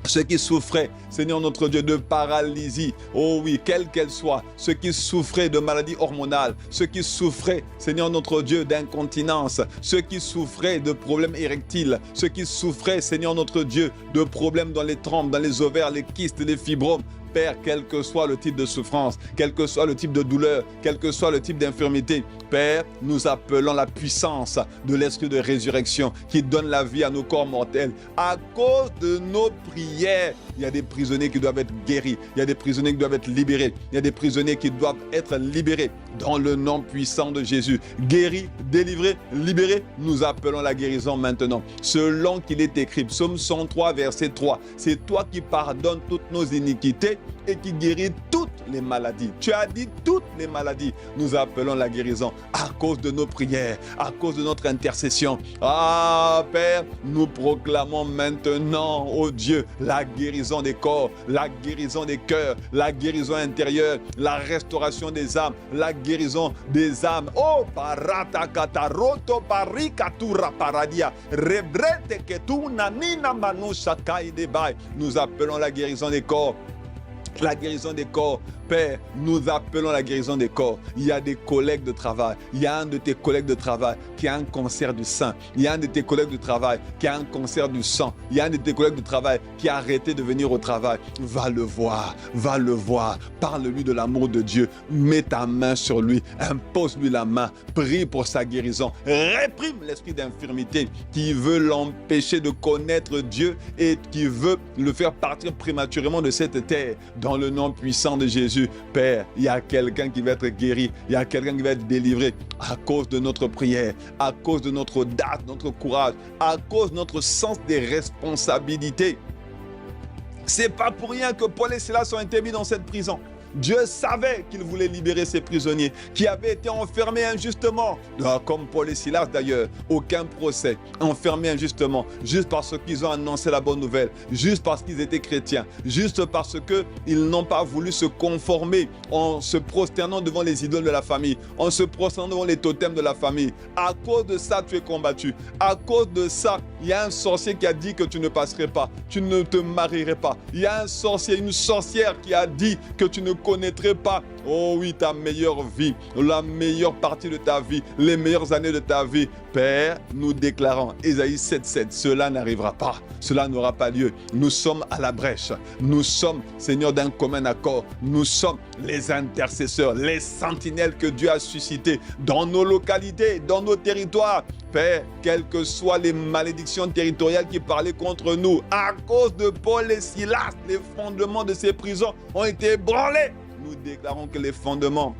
ceux qui souffraient, Seigneur notre Dieu, de paralysie, oh oui, quelle qu'elle soit, ceux qui souffraient de maladies hormonales, ceux qui souffraient, Seigneur notre Dieu, d'incontinence, ceux qui souffraient de problèmes érectiles, ceux qui souffraient, Seigneur notre Dieu, de problèmes dans les trompes, dans les ovaires, les kystes, les fibromes. Père, quel que soit le type de souffrance, quel que soit le type de douleur, quel que soit le type d'infirmité, Père, nous appelons la puissance de l'esprit de résurrection qui donne la vie à nos corps mortels. À cause de nos prières, il y a des prisonniers qui doivent être guéris, il y a des prisonniers qui doivent être libérés, il y a des prisonniers qui doivent être libérés dans le nom puissant de Jésus. Guéris, délivrés, libérés, nous appelons la guérison maintenant. Selon qu'il est écrit, Psaume 103, verset 3, c'est toi qui pardonnes toutes nos iniquités et qui guérit toutes les maladies. Tu as dit toutes les maladies. Nous appelons la guérison à cause de nos prières, à cause de notre intercession. Ah Père, nous proclamons maintenant, oh Dieu, la guérison des corps, la guérison des cœurs, la guérison intérieure, la restauration des âmes, la guérison des âmes. Oh parata kataroto parikatura paradia rebrete ketuna nina manusha kaidebay. Nous appelons la guérison des corps. La guérison des corps. Père, nous appelons la guérison des corps. Il y a des collègues de travail. Il y a un de tes collègues de travail qui a un cancer du sein. Il y a un de tes collègues de travail qui a un cancer du sang. Il y a un de tes collègues de travail qui a arrêté de venir au travail. Va le voir, va le voir. Parle-lui de l'amour de Dieu. Mets ta main sur lui. Impose-lui la main. Prie pour sa guérison. Réprime l'esprit d'infirmité qui veut l'empêcher de connaître Dieu et qui veut le faire partir prématurément de cette terre. Dans le nom puissant de Jésus, Père, il y a quelqu'un qui va être guéri, il y a quelqu'un qui va être délivré à cause de notre prière, à cause de notre audace, notre courage, à cause de notre sens des responsabilités. C'est pas pour rien que Paul et Silas ont été mis dans cette prison. Dieu savait qu'il voulait libérer ces prisonniers qui avaient été enfermés injustement. Comme Paul et Silas d'ailleurs, aucun procès, enfermés injustement, juste parce qu'ils ont annoncé la bonne nouvelle, juste parce qu'ils étaient chrétiens, juste parce qu'ils n'ont pas voulu se conformer en se prosternant devant les idoles de la famille, en se prosternant devant les totems de la famille. À cause de ça, tu es combattu. À cause de ça, il y a un sorcier qui a dit que tu ne passerais pas, tu ne te marierais pas. Il y a un sorcier, une sorcière qui a dit que tu ne connaîtrais pas, oh oui, ta meilleure vie, la meilleure partie de ta vie, les meilleures années de ta vie. Père, nous déclarons, Ésaïe 7,7, cela n'arrivera pas, cela n'aura pas lieu. Nous sommes à la brèche, nous sommes, Seigneur, d'un commun accord, nous sommes les intercesseurs, les sentinelles que Dieu a suscitées dans nos localités, dans nos territoires. Père, quelles que soient les malédictions territoriales qui parlaient contre nous, à cause de Paul et Silas, les fondements de ces prisons ont été ébranlés. Nous déclarons que les fondements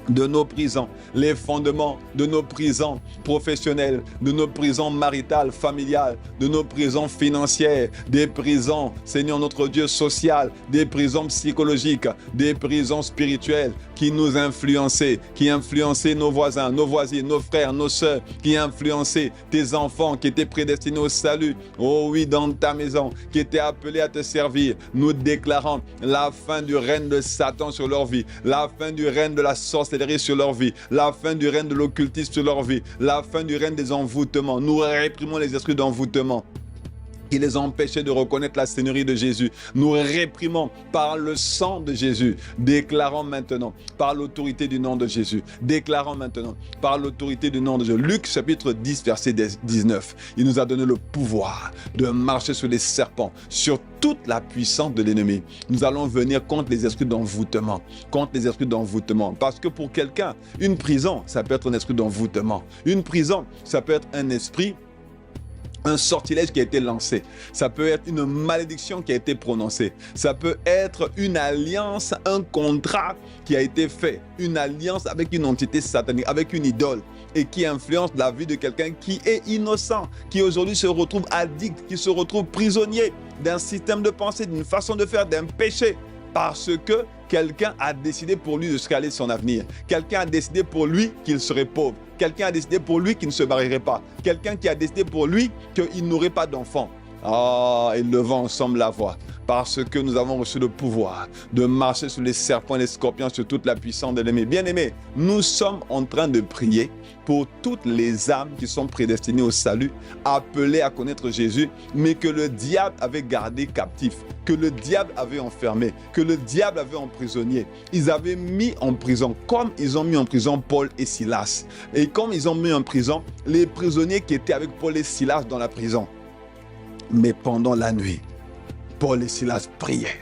de nos prisons, les fondements de nos prisons professionnelles, de nos prisons maritales, familiales, de nos prisons financières, des prisons, Seigneur notre Dieu, sociales, des prisons psychologiques, des prisons spirituelles qui nous influençaient, qui influençaient nos voisins, nos voisines, nos frères, nos sœurs, qui influençaient tes enfants qui étaient prédestinés au salut, oh oui, dans ta maison, qui étaient appelés à te servir. Nous déclarons la fin du règne de Satan sur leur vie, la fin du règne de la sorcellerie sur leur vie, la fin du règne de l'occultisme sur leur vie, la fin du règne des envoûtements. Nous réprimons les esprits d'envoûtement qui les empêchaient de reconnaître la Seigneurie de Jésus. Nous réprimons par le sang de Jésus. Déclarons maintenant par l'autorité du nom de Jésus. Déclarons maintenant par l'autorité du nom de Jésus. Luc chapitre 10 verset 19. Il nous a donné le pouvoir de marcher sur les serpents, sur toute la puissance de l'ennemi. Nous allons venir contre les esprits d'envoûtement. Contre les esprits d'envoûtement. Parce que pour quelqu'un, une prison, ça peut être un esprit d'envoûtement. Une prison, ça peut être un esprit, un sortilège qui a été lancé. Ça peut être une malédiction qui a été prononcée. Ça peut être une alliance, un contrat qui a été fait. Une alliance avec une entité satanique, avec une idole, et qui influence la vie de quelqu'un qui est innocent, qui aujourd'hui se retrouve addict, qui se retrouve prisonnier d'un système de pensée, d'une façon de faire, d'un péché. Parce que quelqu'un a décidé pour lui de scaler son avenir. Quelqu'un a décidé pour lui qu'il serait pauvre. Quelqu'un a décidé pour lui qu'il ne se marierait pas. Quelqu'un qui a décidé pour lui qu'il n'aurait pas d'enfant. Ah, et levons ensemble la voix. Parce que nous avons reçu le pouvoir de marcher sur les serpents et les scorpions, sur toute la puissance de l'ennemi. Bien-aimés, nous sommes en train de prier pour toutes les âmes qui sont prédestinées au salut, appelées à connaître Jésus, mais que le diable avait gardé captif, que le diable avait enfermé, que le diable avait emprisonné. Ils avaient mis en prison, comme ils ont mis en prison Paul et Silas. Et comme ils ont mis en prison les prisonniers qui étaient avec Paul et Silas dans la prison. Mais pendant la nuit, Paul et Silas priaient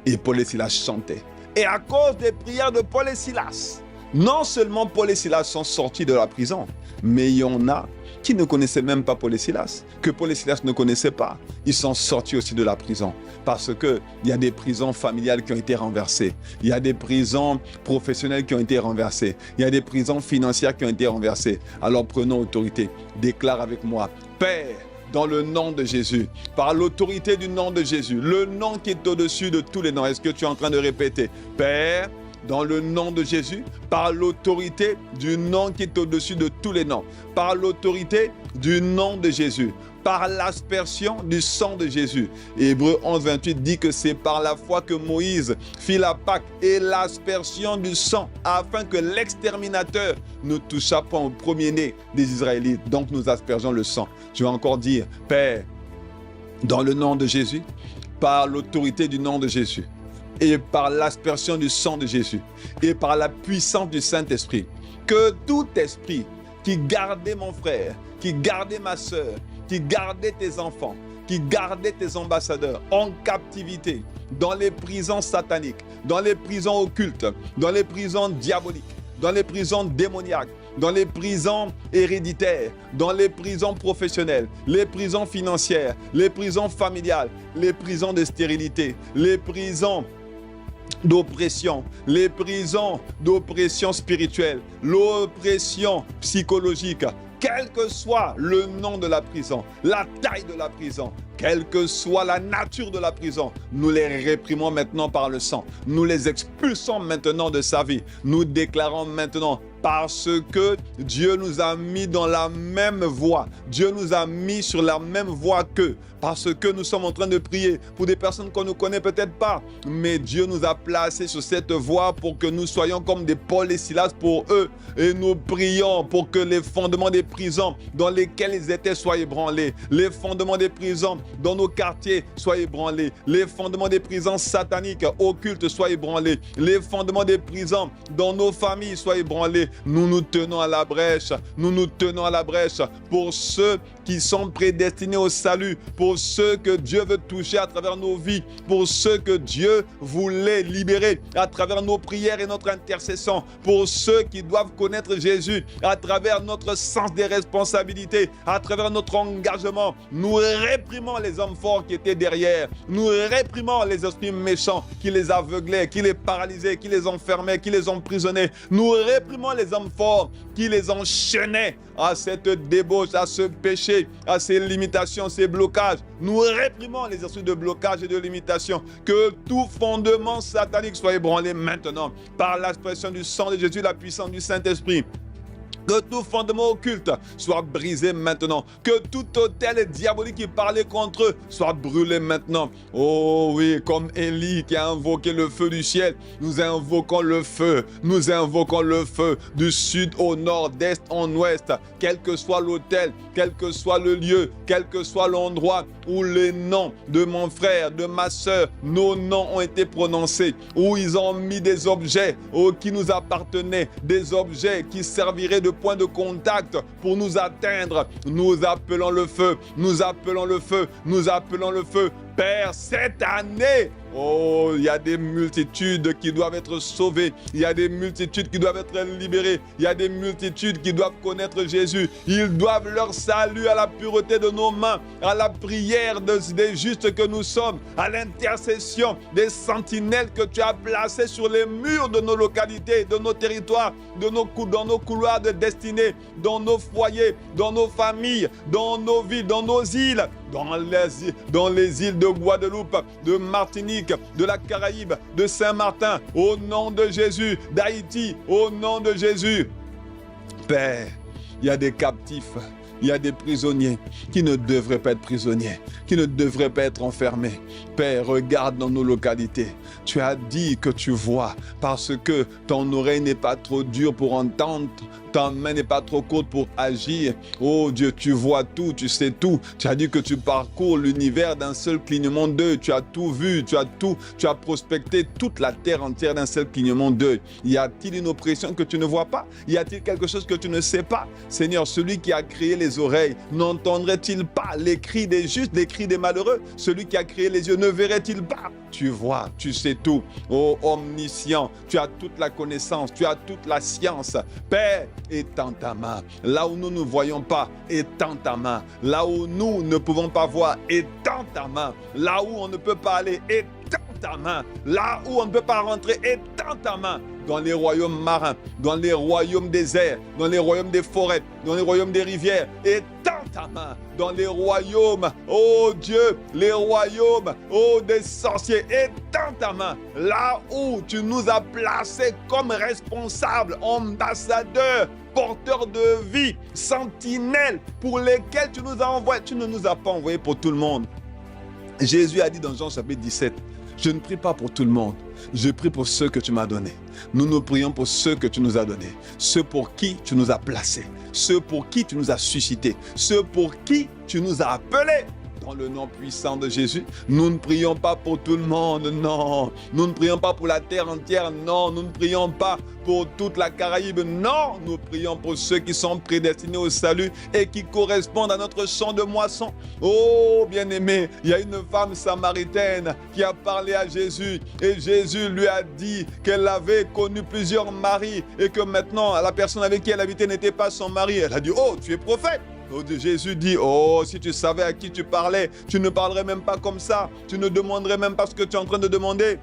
et Paul et Silas chantaient. Et à cause des prières de Paul et Silas, non seulement Paul et Silas sont sortis de la prison, mais il y en a qui ne connaissaient même pas Paul et Silas, que Paul et Silas ne connaissaient pas. Ils sont sortis aussi de la prison parce qu'il y a des prisons familiales qui ont été renversées. Il y a des prisons professionnelles qui ont été renversées. Il y a des prisons financières qui ont été renversées. Alors prenons autorité. Déclare avec moi, Père, dans le nom de Jésus, par l'autorité du nom de Jésus, le nom qui est au-dessus de tous les noms. Est-ce que tu es en train de répéter? Père, dans le nom de Jésus, par l'autorité du nom qui est au-dessus de tous les noms, par l'autorité du nom de Jésus, par l'aspersion du sang de Jésus. Hébreux 11, 28 dit que c'est par la foi que Moïse fit la Pâque et l'aspersion du sang, afin que l'exterminateur ne touchât pas au premier-né des Israélites. Donc nous aspergeons le sang. Je vais encore dire, Père, dans le nom de Jésus, par l'autorité du nom de Jésus, et par l'aspersion du sang de Jésus et par la puissance du Saint-Esprit, que tout esprit qui gardait mon frère, qui gardait ma sœur, qui gardait tes enfants, qui gardait tes ambassadeurs en captivité, dans les prisons sataniques, dans les prisons occultes, dans les prisons diaboliques, dans les prisons démoniaques, dans les prisons héréditaires, dans les prisons professionnelles, les prisons financières, les prisons familiales, les prisons de stérilité, les prisons d'oppression, les prisons d'oppression spirituelle, l'oppression psychologique, quel que soit le nom de la prison, la taille de la prison, quelle que soit la nature de la prison, nous les réprimons maintenant par le sang. Nous les expulsons maintenant de sa vie. Nous déclarons maintenant, parce que Dieu nous a mis dans la même voie. Dieu nous a mis sur la même voie qu'eux. Parce que nous sommes en train de prier pour des personnes qu'on ne connaît peut-être pas. Mais Dieu nous a placés sur cette voie pour que nous soyons comme des Paul et Silas pour eux. Et nous prions pour que les fondements des prisons dans lesquels ils étaient soient ébranlés. Les fondements des prisons dans nos quartiers soient ébranlés. Les fondements des prisons sataniques, occultes soient ébranlés. Les fondements des prisons dans nos familles soient ébranlés. Nous nous tenons à la brèche. Nous nous tenons à la brèche pour ceux qui sont prédestinés au salut, pour ceux que Dieu veut toucher à travers nos vies, pour ceux que Dieu voulait libérer à travers nos prières et notre intercession, pour ceux qui doivent connaître Jésus à travers notre sens des responsabilités, à travers notre engagement. Nous réprimons les hommes forts qui étaient derrière. Nous réprimons les esprits méchants qui les aveuglaient, qui les paralysaient, qui les enfermaient, qui les emprisonnaient. Nous réprimons les hommes forts qui les enchaînaient à cette débauche, à ce péché, à ces limitations, ces blocages. Nous réprimons les esprits de blocage et de limitation. Que tout fondement satanique soit ébranlé maintenant par l'expression du sang de Jésus, la puissance du Saint-Esprit. Que tout fondement occulte soit brisé maintenant. Que tout autel diabolique qui parlait contre eux soit brûlé maintenant. Oh oui, comme Élie qui a invoqué le feu du ciel, nous invoquons le feu. Nous invoquons le feu du sud au nord, d'est en ouest. Quel que soit l'autel, quel que soit le lieu, quel que soit l'endroit où les noms de mon frère, de ma soeur, nos noms ont été prononcés, où ils ont mis des objets qui nous appartenaient, des objets qui serviraient de point de contact pour nous atteindre. Nous appelons le feu, nous appelons le feu, nous appelons le feu. Père, cette année, oh, il y a des multitudes qui doivent être sauvées. Il y a des multitudes qui doivent être libérées. Il y a des multitudes qui doivent connaître Jésus. Ils doivent leur salut à la pureté de nos mains, à la prière des justes que nous sommes, à l'intercession des sentinelles que tu as placées sur les murs de nos localités, de nos territoires, dans nos couloirs de destinée, dans nos foyers, dans nos familles, dans nos villes, dans nos îles, dans les îles de Guadeloupe, de Martinique, de la Caraïbe, de Saint-Martin, au nom de Jésus, d'Haïti, au nom de Jésus. Père, il y a des captifs, il y a des prisonniers qui ne devraient pas être prisonniers, qui ne devraient pas être enfermés. Père, regarde dans nos localités. Tu as dit que tu vois, parce que ton oreille n'est pas trop dure pour entendre, ta main n'est pas trop courte pour agir. Oh Dieu, tu vois tout, tu sais tout. Tu as dit que tu parcours l'univers d'un seul clignement d'œil. Tu as tout vu, tu as prospecté toute la terre entière d'un seul clignement d'œil. Y a-t-il une oppression que tu ne vois pas? Y a-t-il quelque chose que tu ne sais pas? Seigneur, celui qui a créé les oreilles, n'entendrait-il pas les cris des justes, les cris des malheureux? Celui qui a créé les yeux, ne verrait-il pas? Tu vois, tu sais tout. Oh omniscient, tu as toute la connaissance, tu as toute la science. Père, étends ta main. Là où nous ne voyons pas, étends ta main. Là où nous ne pouvons pas voir, étends ta main. Là où on ne peut pas aller, étends ta main. Là où on ne peut pas rentrer, étends ta main. Dans les royaumes marins, dans les royaumes des airs, dans les royaumes des forêts, dans les royaumes des rivières, étends ta main. Dans les royaumes, oh Dieu, les royaumes, oh des sorciers, étends ta main. Là où tu nous as placés comme responsables, ambassadeurs, porteurs de vie, sentinelles pour lesquels tu nous as envoyés. Tu ne nous as pas envoyés pour tout le monde. Jésus a dit dans Jean chapitre 17, je ne prie pas pour tout le monde, je prie pour ceux que tu m'as donnés. Nous prions pour ceux que tu nous as donnés, ceux pour qui tu nous as placés, ceux pour qui tu nous as suscités, ceux pour qui tu nous as appelés. dans le nom puissant de Jésus. Nous ne prions pas pour tout le monde, non. Nous ne prions pas pour la terre entière, non. Nous ne prions pas pour toute la Caraïbe, non. Nous prions pour ceux qui sont prédestinés au salut et qui correspondent à notre champ de moisson. Oh, bien-aimé, il y a une femme samaritaine qui a parlé à Jésus et Jésus lui a dit qu'elle avait connu plusieurs maris et que maintenant la personne avec qui elle habitait n'était pas son mari. Elle a dit, oh, tu es prophète. Jésus dit, oh, si tu savais à qui tu parlais, tu ne parlerais même pas comme ça. Tu ne demanderais même pas ce que tu es en train de demander.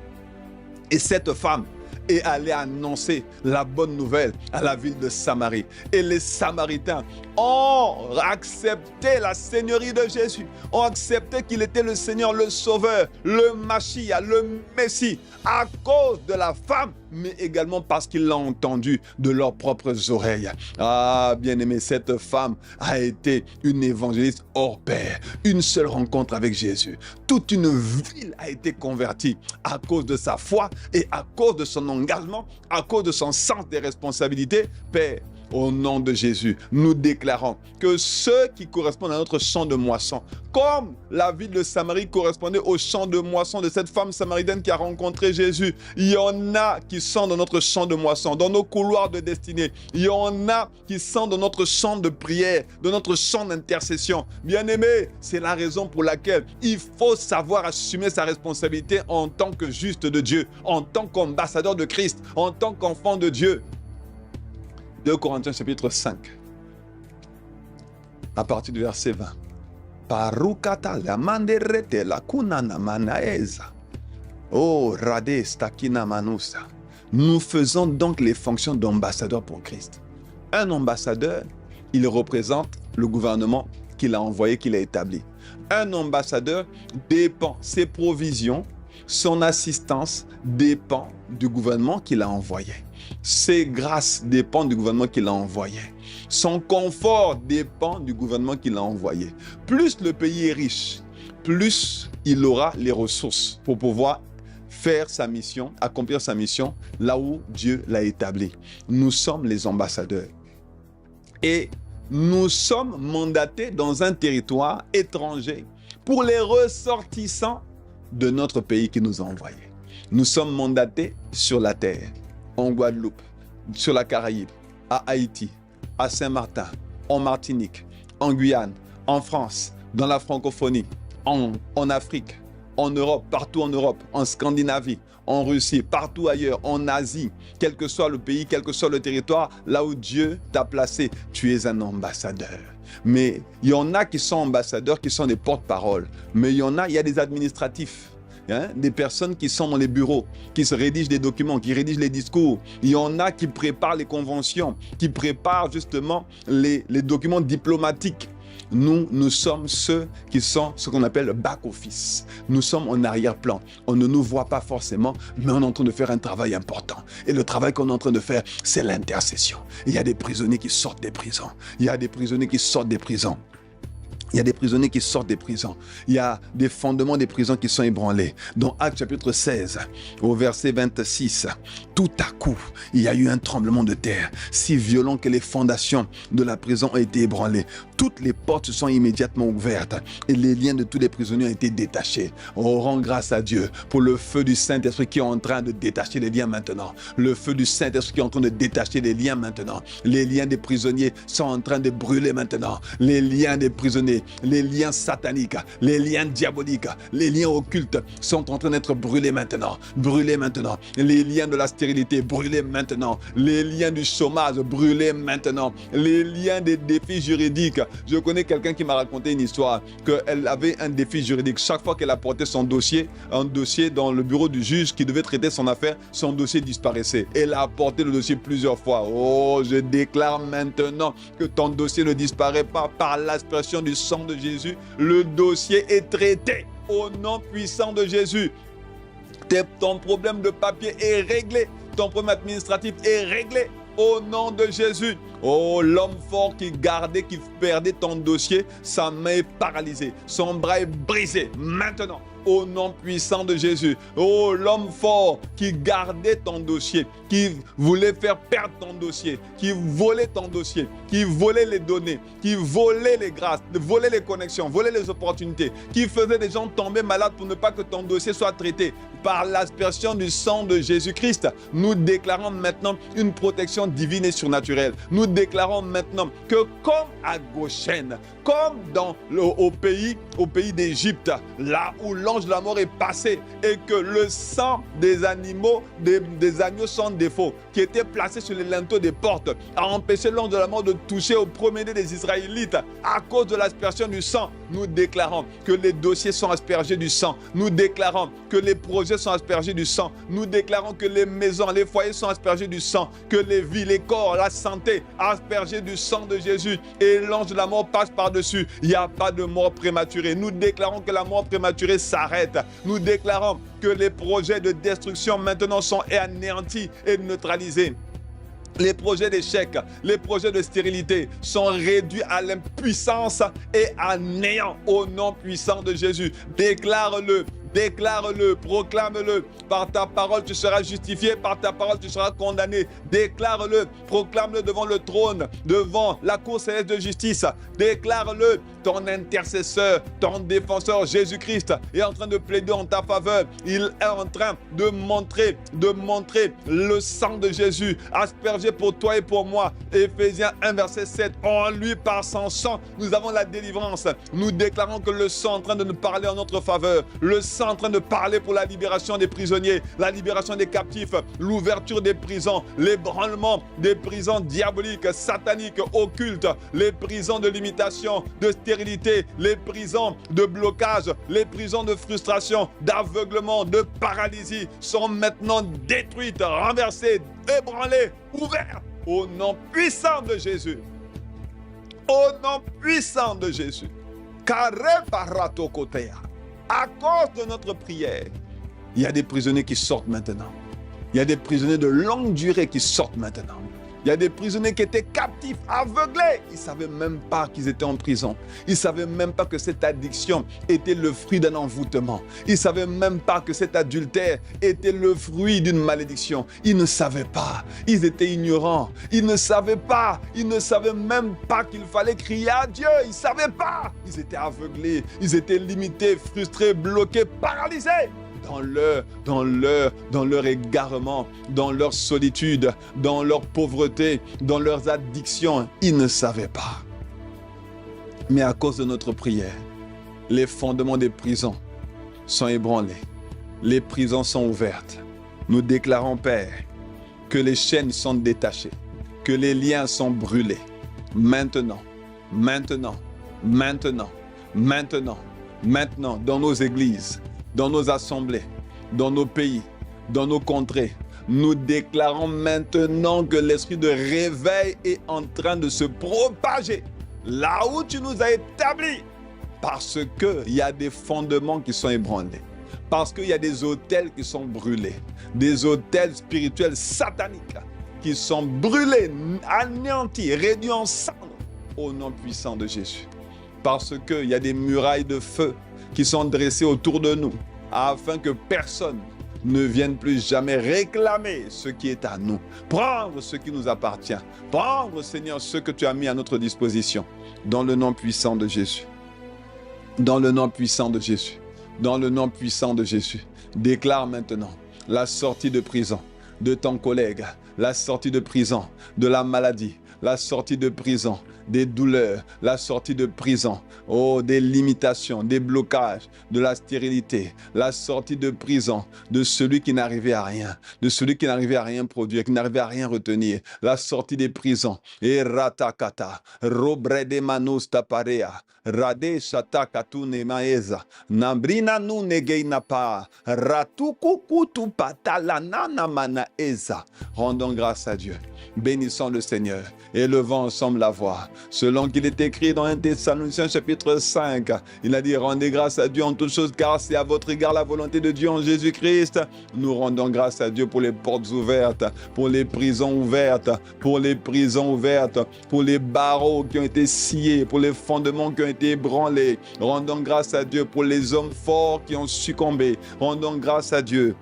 Et cette femme est allée annoncer la bonne nouvelle à la ville de Samarie. Et les Samaritains ont accepté la seigneurie de Jésus, ont accepté qu'il était le Seigneur, le Sauveur, le Machia, le Messie, à cause de la femme, mais également parce qu'ils l'ont entendu de leurs propres oreilles. Ah, bien-aimé, cette femme a été une évangéliste hors pair. Une seule rencontre avec Jésus. Toute une ville a été convertie à cause de sa foi et à cause de son engagement, à cause de son sens des responsabilités. Père, au nom de Jésus, nous déclarons que ceux qui correspondent à notre champ de moisson, comme la ville de Samarie correspondait au champ de moisson de cette femme samaritaine qui a rencontré Jésus, il y en a qui sont dans notre champ de moisson, dans nos couloirs de destinée. Il y en a qui sont dans notre champ de prière, dans notre champ d'intercession. Bien-aimé, c'est la raison pour laquelle il faut savoir assumer sa responsabilité en tant que juste de Dieu, en tant qu'ambassadeur de Christ, en tant qu'enfant de Dieu. 2 Corinthiens chapitre 5, à partir du verset 20. Parukata la manderete la kunana manaeza. Oh, rade stakina manusa. Nous faisons donc les fonctions d'ambassadeur pour Christ. Un ambassadeur, il représente le gouvernement qu'il a envoyé, qu'il a établi. Un ambassadeur dépend, ses provisions, son assistance dépend du gouvernement qu'il a envoyé. Ses grâces dépendent du gouvernement qu'il a envoyé. Son confort dépend du gouvernement qu'il a envoyé. Plus le pays est riche, plus il aura les ressources pour pouvoir faire sa mission, accomplir sa mission là où Dieu l'a établi. Nous sommes les ambassadeurs. Et nous sommes mandatés dans un territoire étranger pour les ressortissants de notre pays qui nous a envoyés. Nous sommes mandatés sur la terre, en Guadeloupe, sur la Caraïbe, à Haïti, à Saint-Martin, en Martinique, en Guyane, en France, dans la francophonie, en Afrique, en Europe, partout en Europe, en Scandinavie, en Russie, partout ailleurs, en Asie, quel que soit le pays, quel que soit le territoire, là où Dieu t'a placé, tu es un ambassadeur. Mais il y en a qui sont ambassadeurs, qui sont des porte-paroles. Mais il y a des administratifs. Des personnes qui sont dans les bureaux, qui se rédigent des documents, qui rédigent les discours. Il y en a qui préparent les conventions, qui préparent justement les documents diplomatiques. Nous sommes ceux qui sont ce qu'on appelle le back-office. Nous sommes en arrière-plan. On ne nous voit pas forcément, mais on est en train de faire un travail important. Et le travail qu'on est en train de faire, c'est l'intercession. Il y a des prisonniers qui sortent des prisons. Il y a des prisonniers qui sortent des prisons. Il y a des prisonniers qui sortent des prisons. Il y a des fondements des prisons qui sont ébranlés. Dans Actes chapitre 16, au verset 26, tout à coup, il y a eu un tremblement de terre, si violent que les fondations de la prison ont été ébranlées. Toutes les portes se sont immédiatement ouvertes et les liens de tous les prisonniers ont été détachés. On rend grâce à Dieu pour le feu du Saint-Esprit qui est en train de détacher les liens maintenant. Le feu du Saint-Esprit qui est en train de détacher les liens maintenant. Les liens des prisonniers sont en train de brûler maintenant. Les liens des prisonniers, les liens sataniques, les liens diaboliques, les liens occultes sont en train d'être brûlés maintenant. Brûlés maintenant. Les liens de la stérilité, brûlés maintenant. Les liens du chômage, brûlés maintenant. Les liens des défis juridiques. Je connais quelqu'un qui m'a raconté une histoire qu'elle avait un défi juridique. Chaque fois qu'elle apportait son dossier, un dossier dans le bureau du juge qui devait traiter son affaire, son dossier disparaissait. Elle a apporté le dossier plusieurs fois. Oh, je déclare maintenant que ton dossier ne disparaît pas par l'aspersion du sang de Jésus. Le dossier est traité au nom puissant de Jésus. Ton problème de papier est réglé. Ton problème administratif est réglé. Au nom de Jésus. Oh, l'homme fort qui gardait, qui perdait ton dossier, sa main est paralysée, son bras est brisé. Maintenant, au nom puissant de Jésus. Oh, l'homme fort qui gardait ton dossier, qui voulait faire perdre ton dossier, qui volait ton dossier, qui volait les données, qui volait les grâces, volait les connexions, volait les opportunités, qui faisait des gens tomber malades pour ne pas que ton dossier soit traité. Par l'aspersion du sang de Jésus-Christ, nous déclarons maintenant une protection divine et surnaturelle. Nous déclarons maintenant que comme à Goshen, comme au pays d'Égypte, là où l'ange de la mort est passé et que le sang des animaux, des agneaux sans défaut, qui était placé sur les linteaux des portes, a empêché l'ange de la mort de toucher au premier-né des Israélites à cause de l'aspersion du sang. Nous déclarons que les dossiers sont aspergés du sang. Nous déclarons que les projets sont aspergés du sang. Nous déclarons que les maisons, les foyers sont aspergés du sang. Que les vies, les corps, la santé, aspergés du sang de Jésus. Et l'ange de la mort passe par-dessus. Il n'y a pas de mort prématurée. Nous déclarons que la mort prématurée s'arrête. Nous déclarons que les projets de destruction maintenant sont anéantis et neutralisés. Les projets d'échec, les projets de stérilité sont réduits à l'impuissance et à néant au nom puissant de Jésus. Déclare-le. Déclare-le, proclame-le. Par ta parole, tu seras justifié. Par ta parole, tu seras condamné. Déclare-le, proclame-le devant le trône, devant la cour céleste de justice. Déclare-le. Ton intercesseur, ton défenseur, Jésus-Christ, est en train de plaider en ta faveur. Il est en train de montrer le sang de Jésus aspergé pour toi et pour moi. Éphésiens 1, verset 7. En lui, par son sang, nous avons la délivrance. Nous déclarons que le sang est en train de nous parler en notre faveur. Le sang est en train de parler pour la libération des prisonniers, la libération des captifs, l'ouverture des prisons, l'ébranlement des prisons diaboliques, sataniques, occultes, les prisons de limitation, de stérilité, les prisons de blocage, les prisons de frustration, d'aveuglement, de paralysie sont maintenant détruites, renversées, ébranlées, ouvertes au nom puissant de Jésus. Au nom puissant de Jésus. Kare parato kotea. À cause de notre prière, il y a des prisonniers qui sortent maintenant. Il y a des prisonniers de longue durée qui sortent maintenant. Il y a des prisonniers qui étaient captifs, aveuglés. Ils ne savaient même pas qu'ils étaient en prison. Ils ne savaient même pas que cette addiction était le fruit d'un envoûtement. Ils ne savaient même pas que cet adultère était le fruit d'une malédiction. Ils ne savaient pas. Ils étaient ignorants. Ils ne savaient pas. Ils ne savaient même pas qu'il fallait crier à Dieu. Ils ne savaient pas. Ils étaient aveuglés. Ils étaient limités, frustrés, bloqués, paralysés. Dans leur égarement, dans leur solitude, dans leur pauvreté, dans leurs addictions, ils ne savaient pas. Mais à cause de notre prière, les fondements des prisons sont ébranlés. Les prisons sont ouvertes. Nous déclarons, Père, que les chaînes sont détachées, que les liens sont brûlés. Maintenant, dans nos églises, dans nos assemblées, dans nos pays, dans nos contrées, nous déclarons maintenant que l'esprit de réveil est en train de se propager là où tu nous as établis, parce qu'il y a des fondements qui sont ébranlés, parce qu'il y a des autels qui sont brûlés, des autels spirituels sataniques qui sont brûlés, anéantis, réduits en cendres au nom puissant de Jésus, parce qu'il y a des murailles de feu qui sont dressés autour de nous, afin que personne ne vienne plus jamais réclamer ce qui est à nous, prendre ce qui nous appartient, prendre, Seigneur, ce que tu as mis à notre disposition, dans le nom puissant de Jésus. Dans le nom puissant de Jésus. Dans le nom puissant de Jésus. Déclare maintenant la sortie de prison de ton collègue, la sortie de prison de la maladie, la sortie de prison des douleurs, la sortie de prison, des limitations, des blocages, de la stérilité, la sortie de prison de celui qui n'arrivait à rien, de celui qui n'arrivait à rien produire, qui n'arrivait à rien retenir, la sortie des prisons. Et ratakata, robrede manus taparea, rade shatakatune maeza, nambrina nu negeina pa, ratuku kutu patalanana mana Esa. Rendons grâce à Dieu. Bénissons le Seigneur. Élevons ensemble la voix. Selon qu'il est écrit dans 1 Thessaloniciens chapitre 5, il a dit, rendez grâce à Dieu en toutes choses, car c'est à votre égard la volonté de Dieu en Jésus-Christ. Nous rendons grâce à Dieu pour les portes ouvertes, pour les prisons ouvertes, pour les prisons ouvertes, pour les barreaux qui ont été sciés, pour les fondements qui ont été ébranlés. Rendons grâce à Dieu pour les hommes forts qui ont succombé. Rendons grâce à Dieu.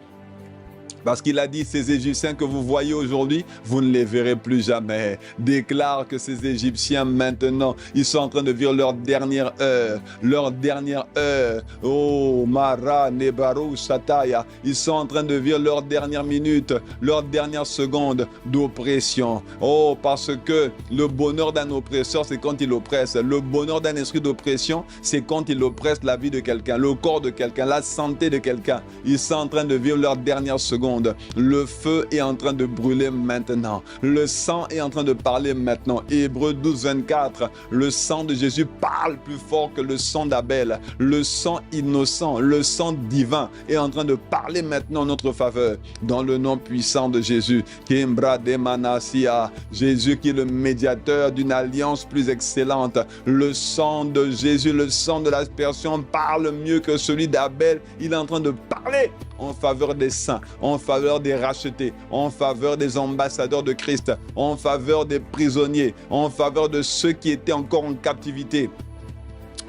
Parce qu'il a dit, ces Égyptiens que vous voyez aujourd'hui, vous ne les verrez plus jamais. Déclare que ces Égyptiens maintenant, ils sont en train de vivre leur dernière heure. Leur dernière heure. Oh, Mara, Nebaru, Shataya. Ils sont en train de vivre leur dernière minute, leur dernière seconde d'oppression. Oh, parce que le bonheur d'un oppresseur, c'est quand il oppresse. Le bonheur d'un esprit d'oppression, c'est quand il oppresse la vie de quelqu'un, le corps de quelqu'un, la santé de quelqu'un. Ils sont en train de vivre leur dernière seconde. Le feu est en train de brûler maintenant. Le sang est en train de parler maintenant. Hébreux 12, 24. Le sang de Jésus parle plus fort que le sang d'Abel. Le sang innocent, le sang divin est en train de parler maintenant en notre faveur. Dans le nom puissant de Jésus. Kimbra de Manasia. Jésus qui est le médiateur d'une alliance plus excellente. Le sang de Jésus, le sang de l'aspersion parle mieux que celui d'Abel. Il est en train de parler en faveur des saints, en faveur des rachetés, en faveur des ambassadeurs de Christ, en faveur des prisonniers, en faveur de ceux qui étaient encore en captivité.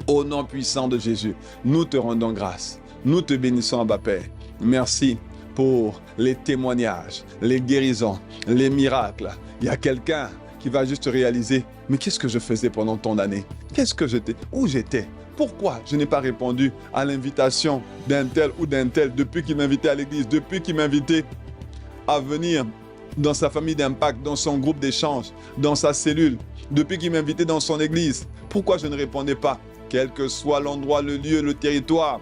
Au nom puissant de Jésus, nous te rendons grâce. Nous te bénissons, Abba Père. Merci pour les témoignages, les guérisons, les miracles. Il y a quelqu'un qui va juste réaliser, mais qu'est-ce que je faisais pendant tant d'années? Qu'est-ce que j'étais? Où j'étais? Pourquoi je n'ai pas répondu à l'invitation d'un tel ou d'un tel depuis qu'il m'invitait à l'église, depuis qu'il m'invitait à venir dans sa famille d'impact, dans son groupe d'échange, dans sa cellule, depuis qu'il m'invitait dans son église? Pourquoi je ne répondais pas? Quel que soit l'endroit, le lieu, le territoire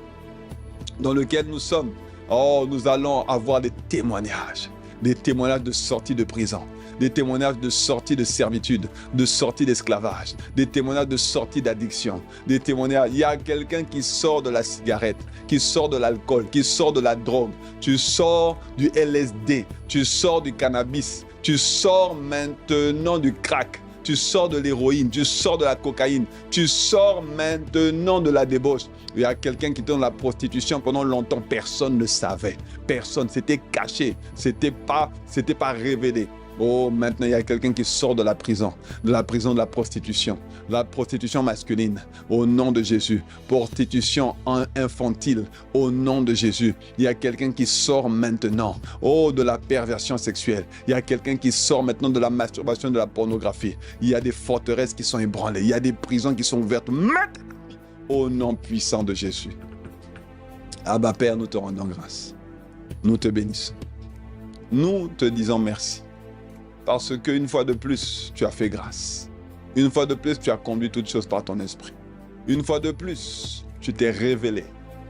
dans lequel nous sommes, oh, nous allons avoir des témoignages de sortie de prison, des témoignages de sortie de servitude, de sortie d'esclavage, des témoignages de sortie d'addiction, des témoignages. Il y a quelqu'un qui sort de la cigarette, qui sort de l'alcool, qui sort de la drogue. Tu sors du LSD, tu sors du cannabis, tu sors maintenant du crack. Tu sors de l'héroïne, tu sors de la cocaïne, tu sors maintenant de la débauche. Il y a quelqu'un qui était dans la prostitution pendant longtemps, personne ne savait. Personne, c'était caché, c'était pas révélé. Oh, maintenant il y a quelqu'un qui sort de la prison de la prostitution masculine, au nom de Jésus. Prostitution infantile, au nom de Jésus. Il y a quelqu'un qui sort maintenant, oh, de la perversion sexuelle. Il y a quelqu'un qui sort maintenant de la masturbation, de la pornographie. Il y a des forteresses qui sont ébranlées, il y a des prisons qui sont ouvertes maintenant, au nom puissant de Jésus. Abba Père, nous te rendons grâce. Nous te bénissons. Nous te disons merci. Parce qu'une fois de plus, tu as fait grâce. Une fois de plus, tu as conduit toutes choses par ton esprit. Une fois de plus, tu t'es révélé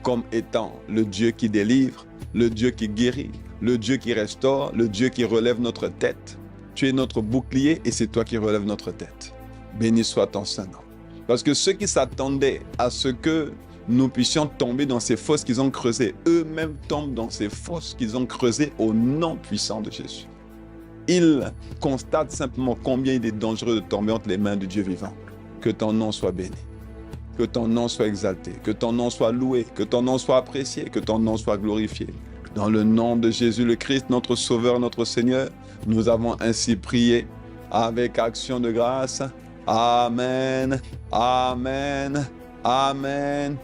comme étant le Dieu qui délivre, le Dieu qui guérit, le Dieu qui restaure, le Dieu qui relève notre tête. Tu es notre bouclier et c'est toi qui relèves notre tête. Béni soit ton Saint-Nom. Parce que ceux qui s'attendaient à ce que nous puissions tomber dans ces fosses qu'ils ont creusées, eux-mêmes tombent dans ces fosses qu'ils ont creusées au nom puissant de Jésus. Ils constatent simplement combien il est dangereux de tomber entre les mains du Dieu vivant. Que ton nom soit béni, que ton nom soit exalté, que ton nom soit loué, que ton nom soit apprécié, que ton nom soit glorifié. Dans le nom de Jésus le Christ, notre Sauveur, notre Seigneur, nous avons ainsi prié avec action de grâce. Amen, amen, amen.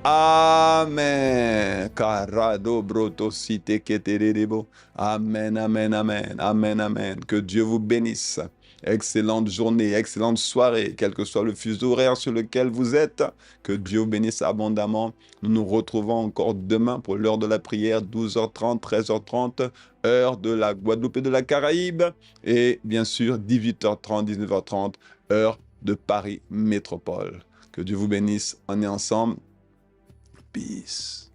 Amen. Carado brotosite keterebo. Amen, amen, amen, amen, amen. Que Dieu vous bénisse. Excellente journée, excellente soirée, quel que soit le fuseau horaire sur lequel vous êtes. Que Dieu vous bénisse abondamment. Nous nous retrouvons encore demain pour l'heure de la prière, 12h30, 13h30, heure de la Guadeloupe et de la Caraïbe. Et bien sûr, 18h30, 19h30, heure de Paris Métropole. Que Dieu vous bénisse. On est ensemble. Peace.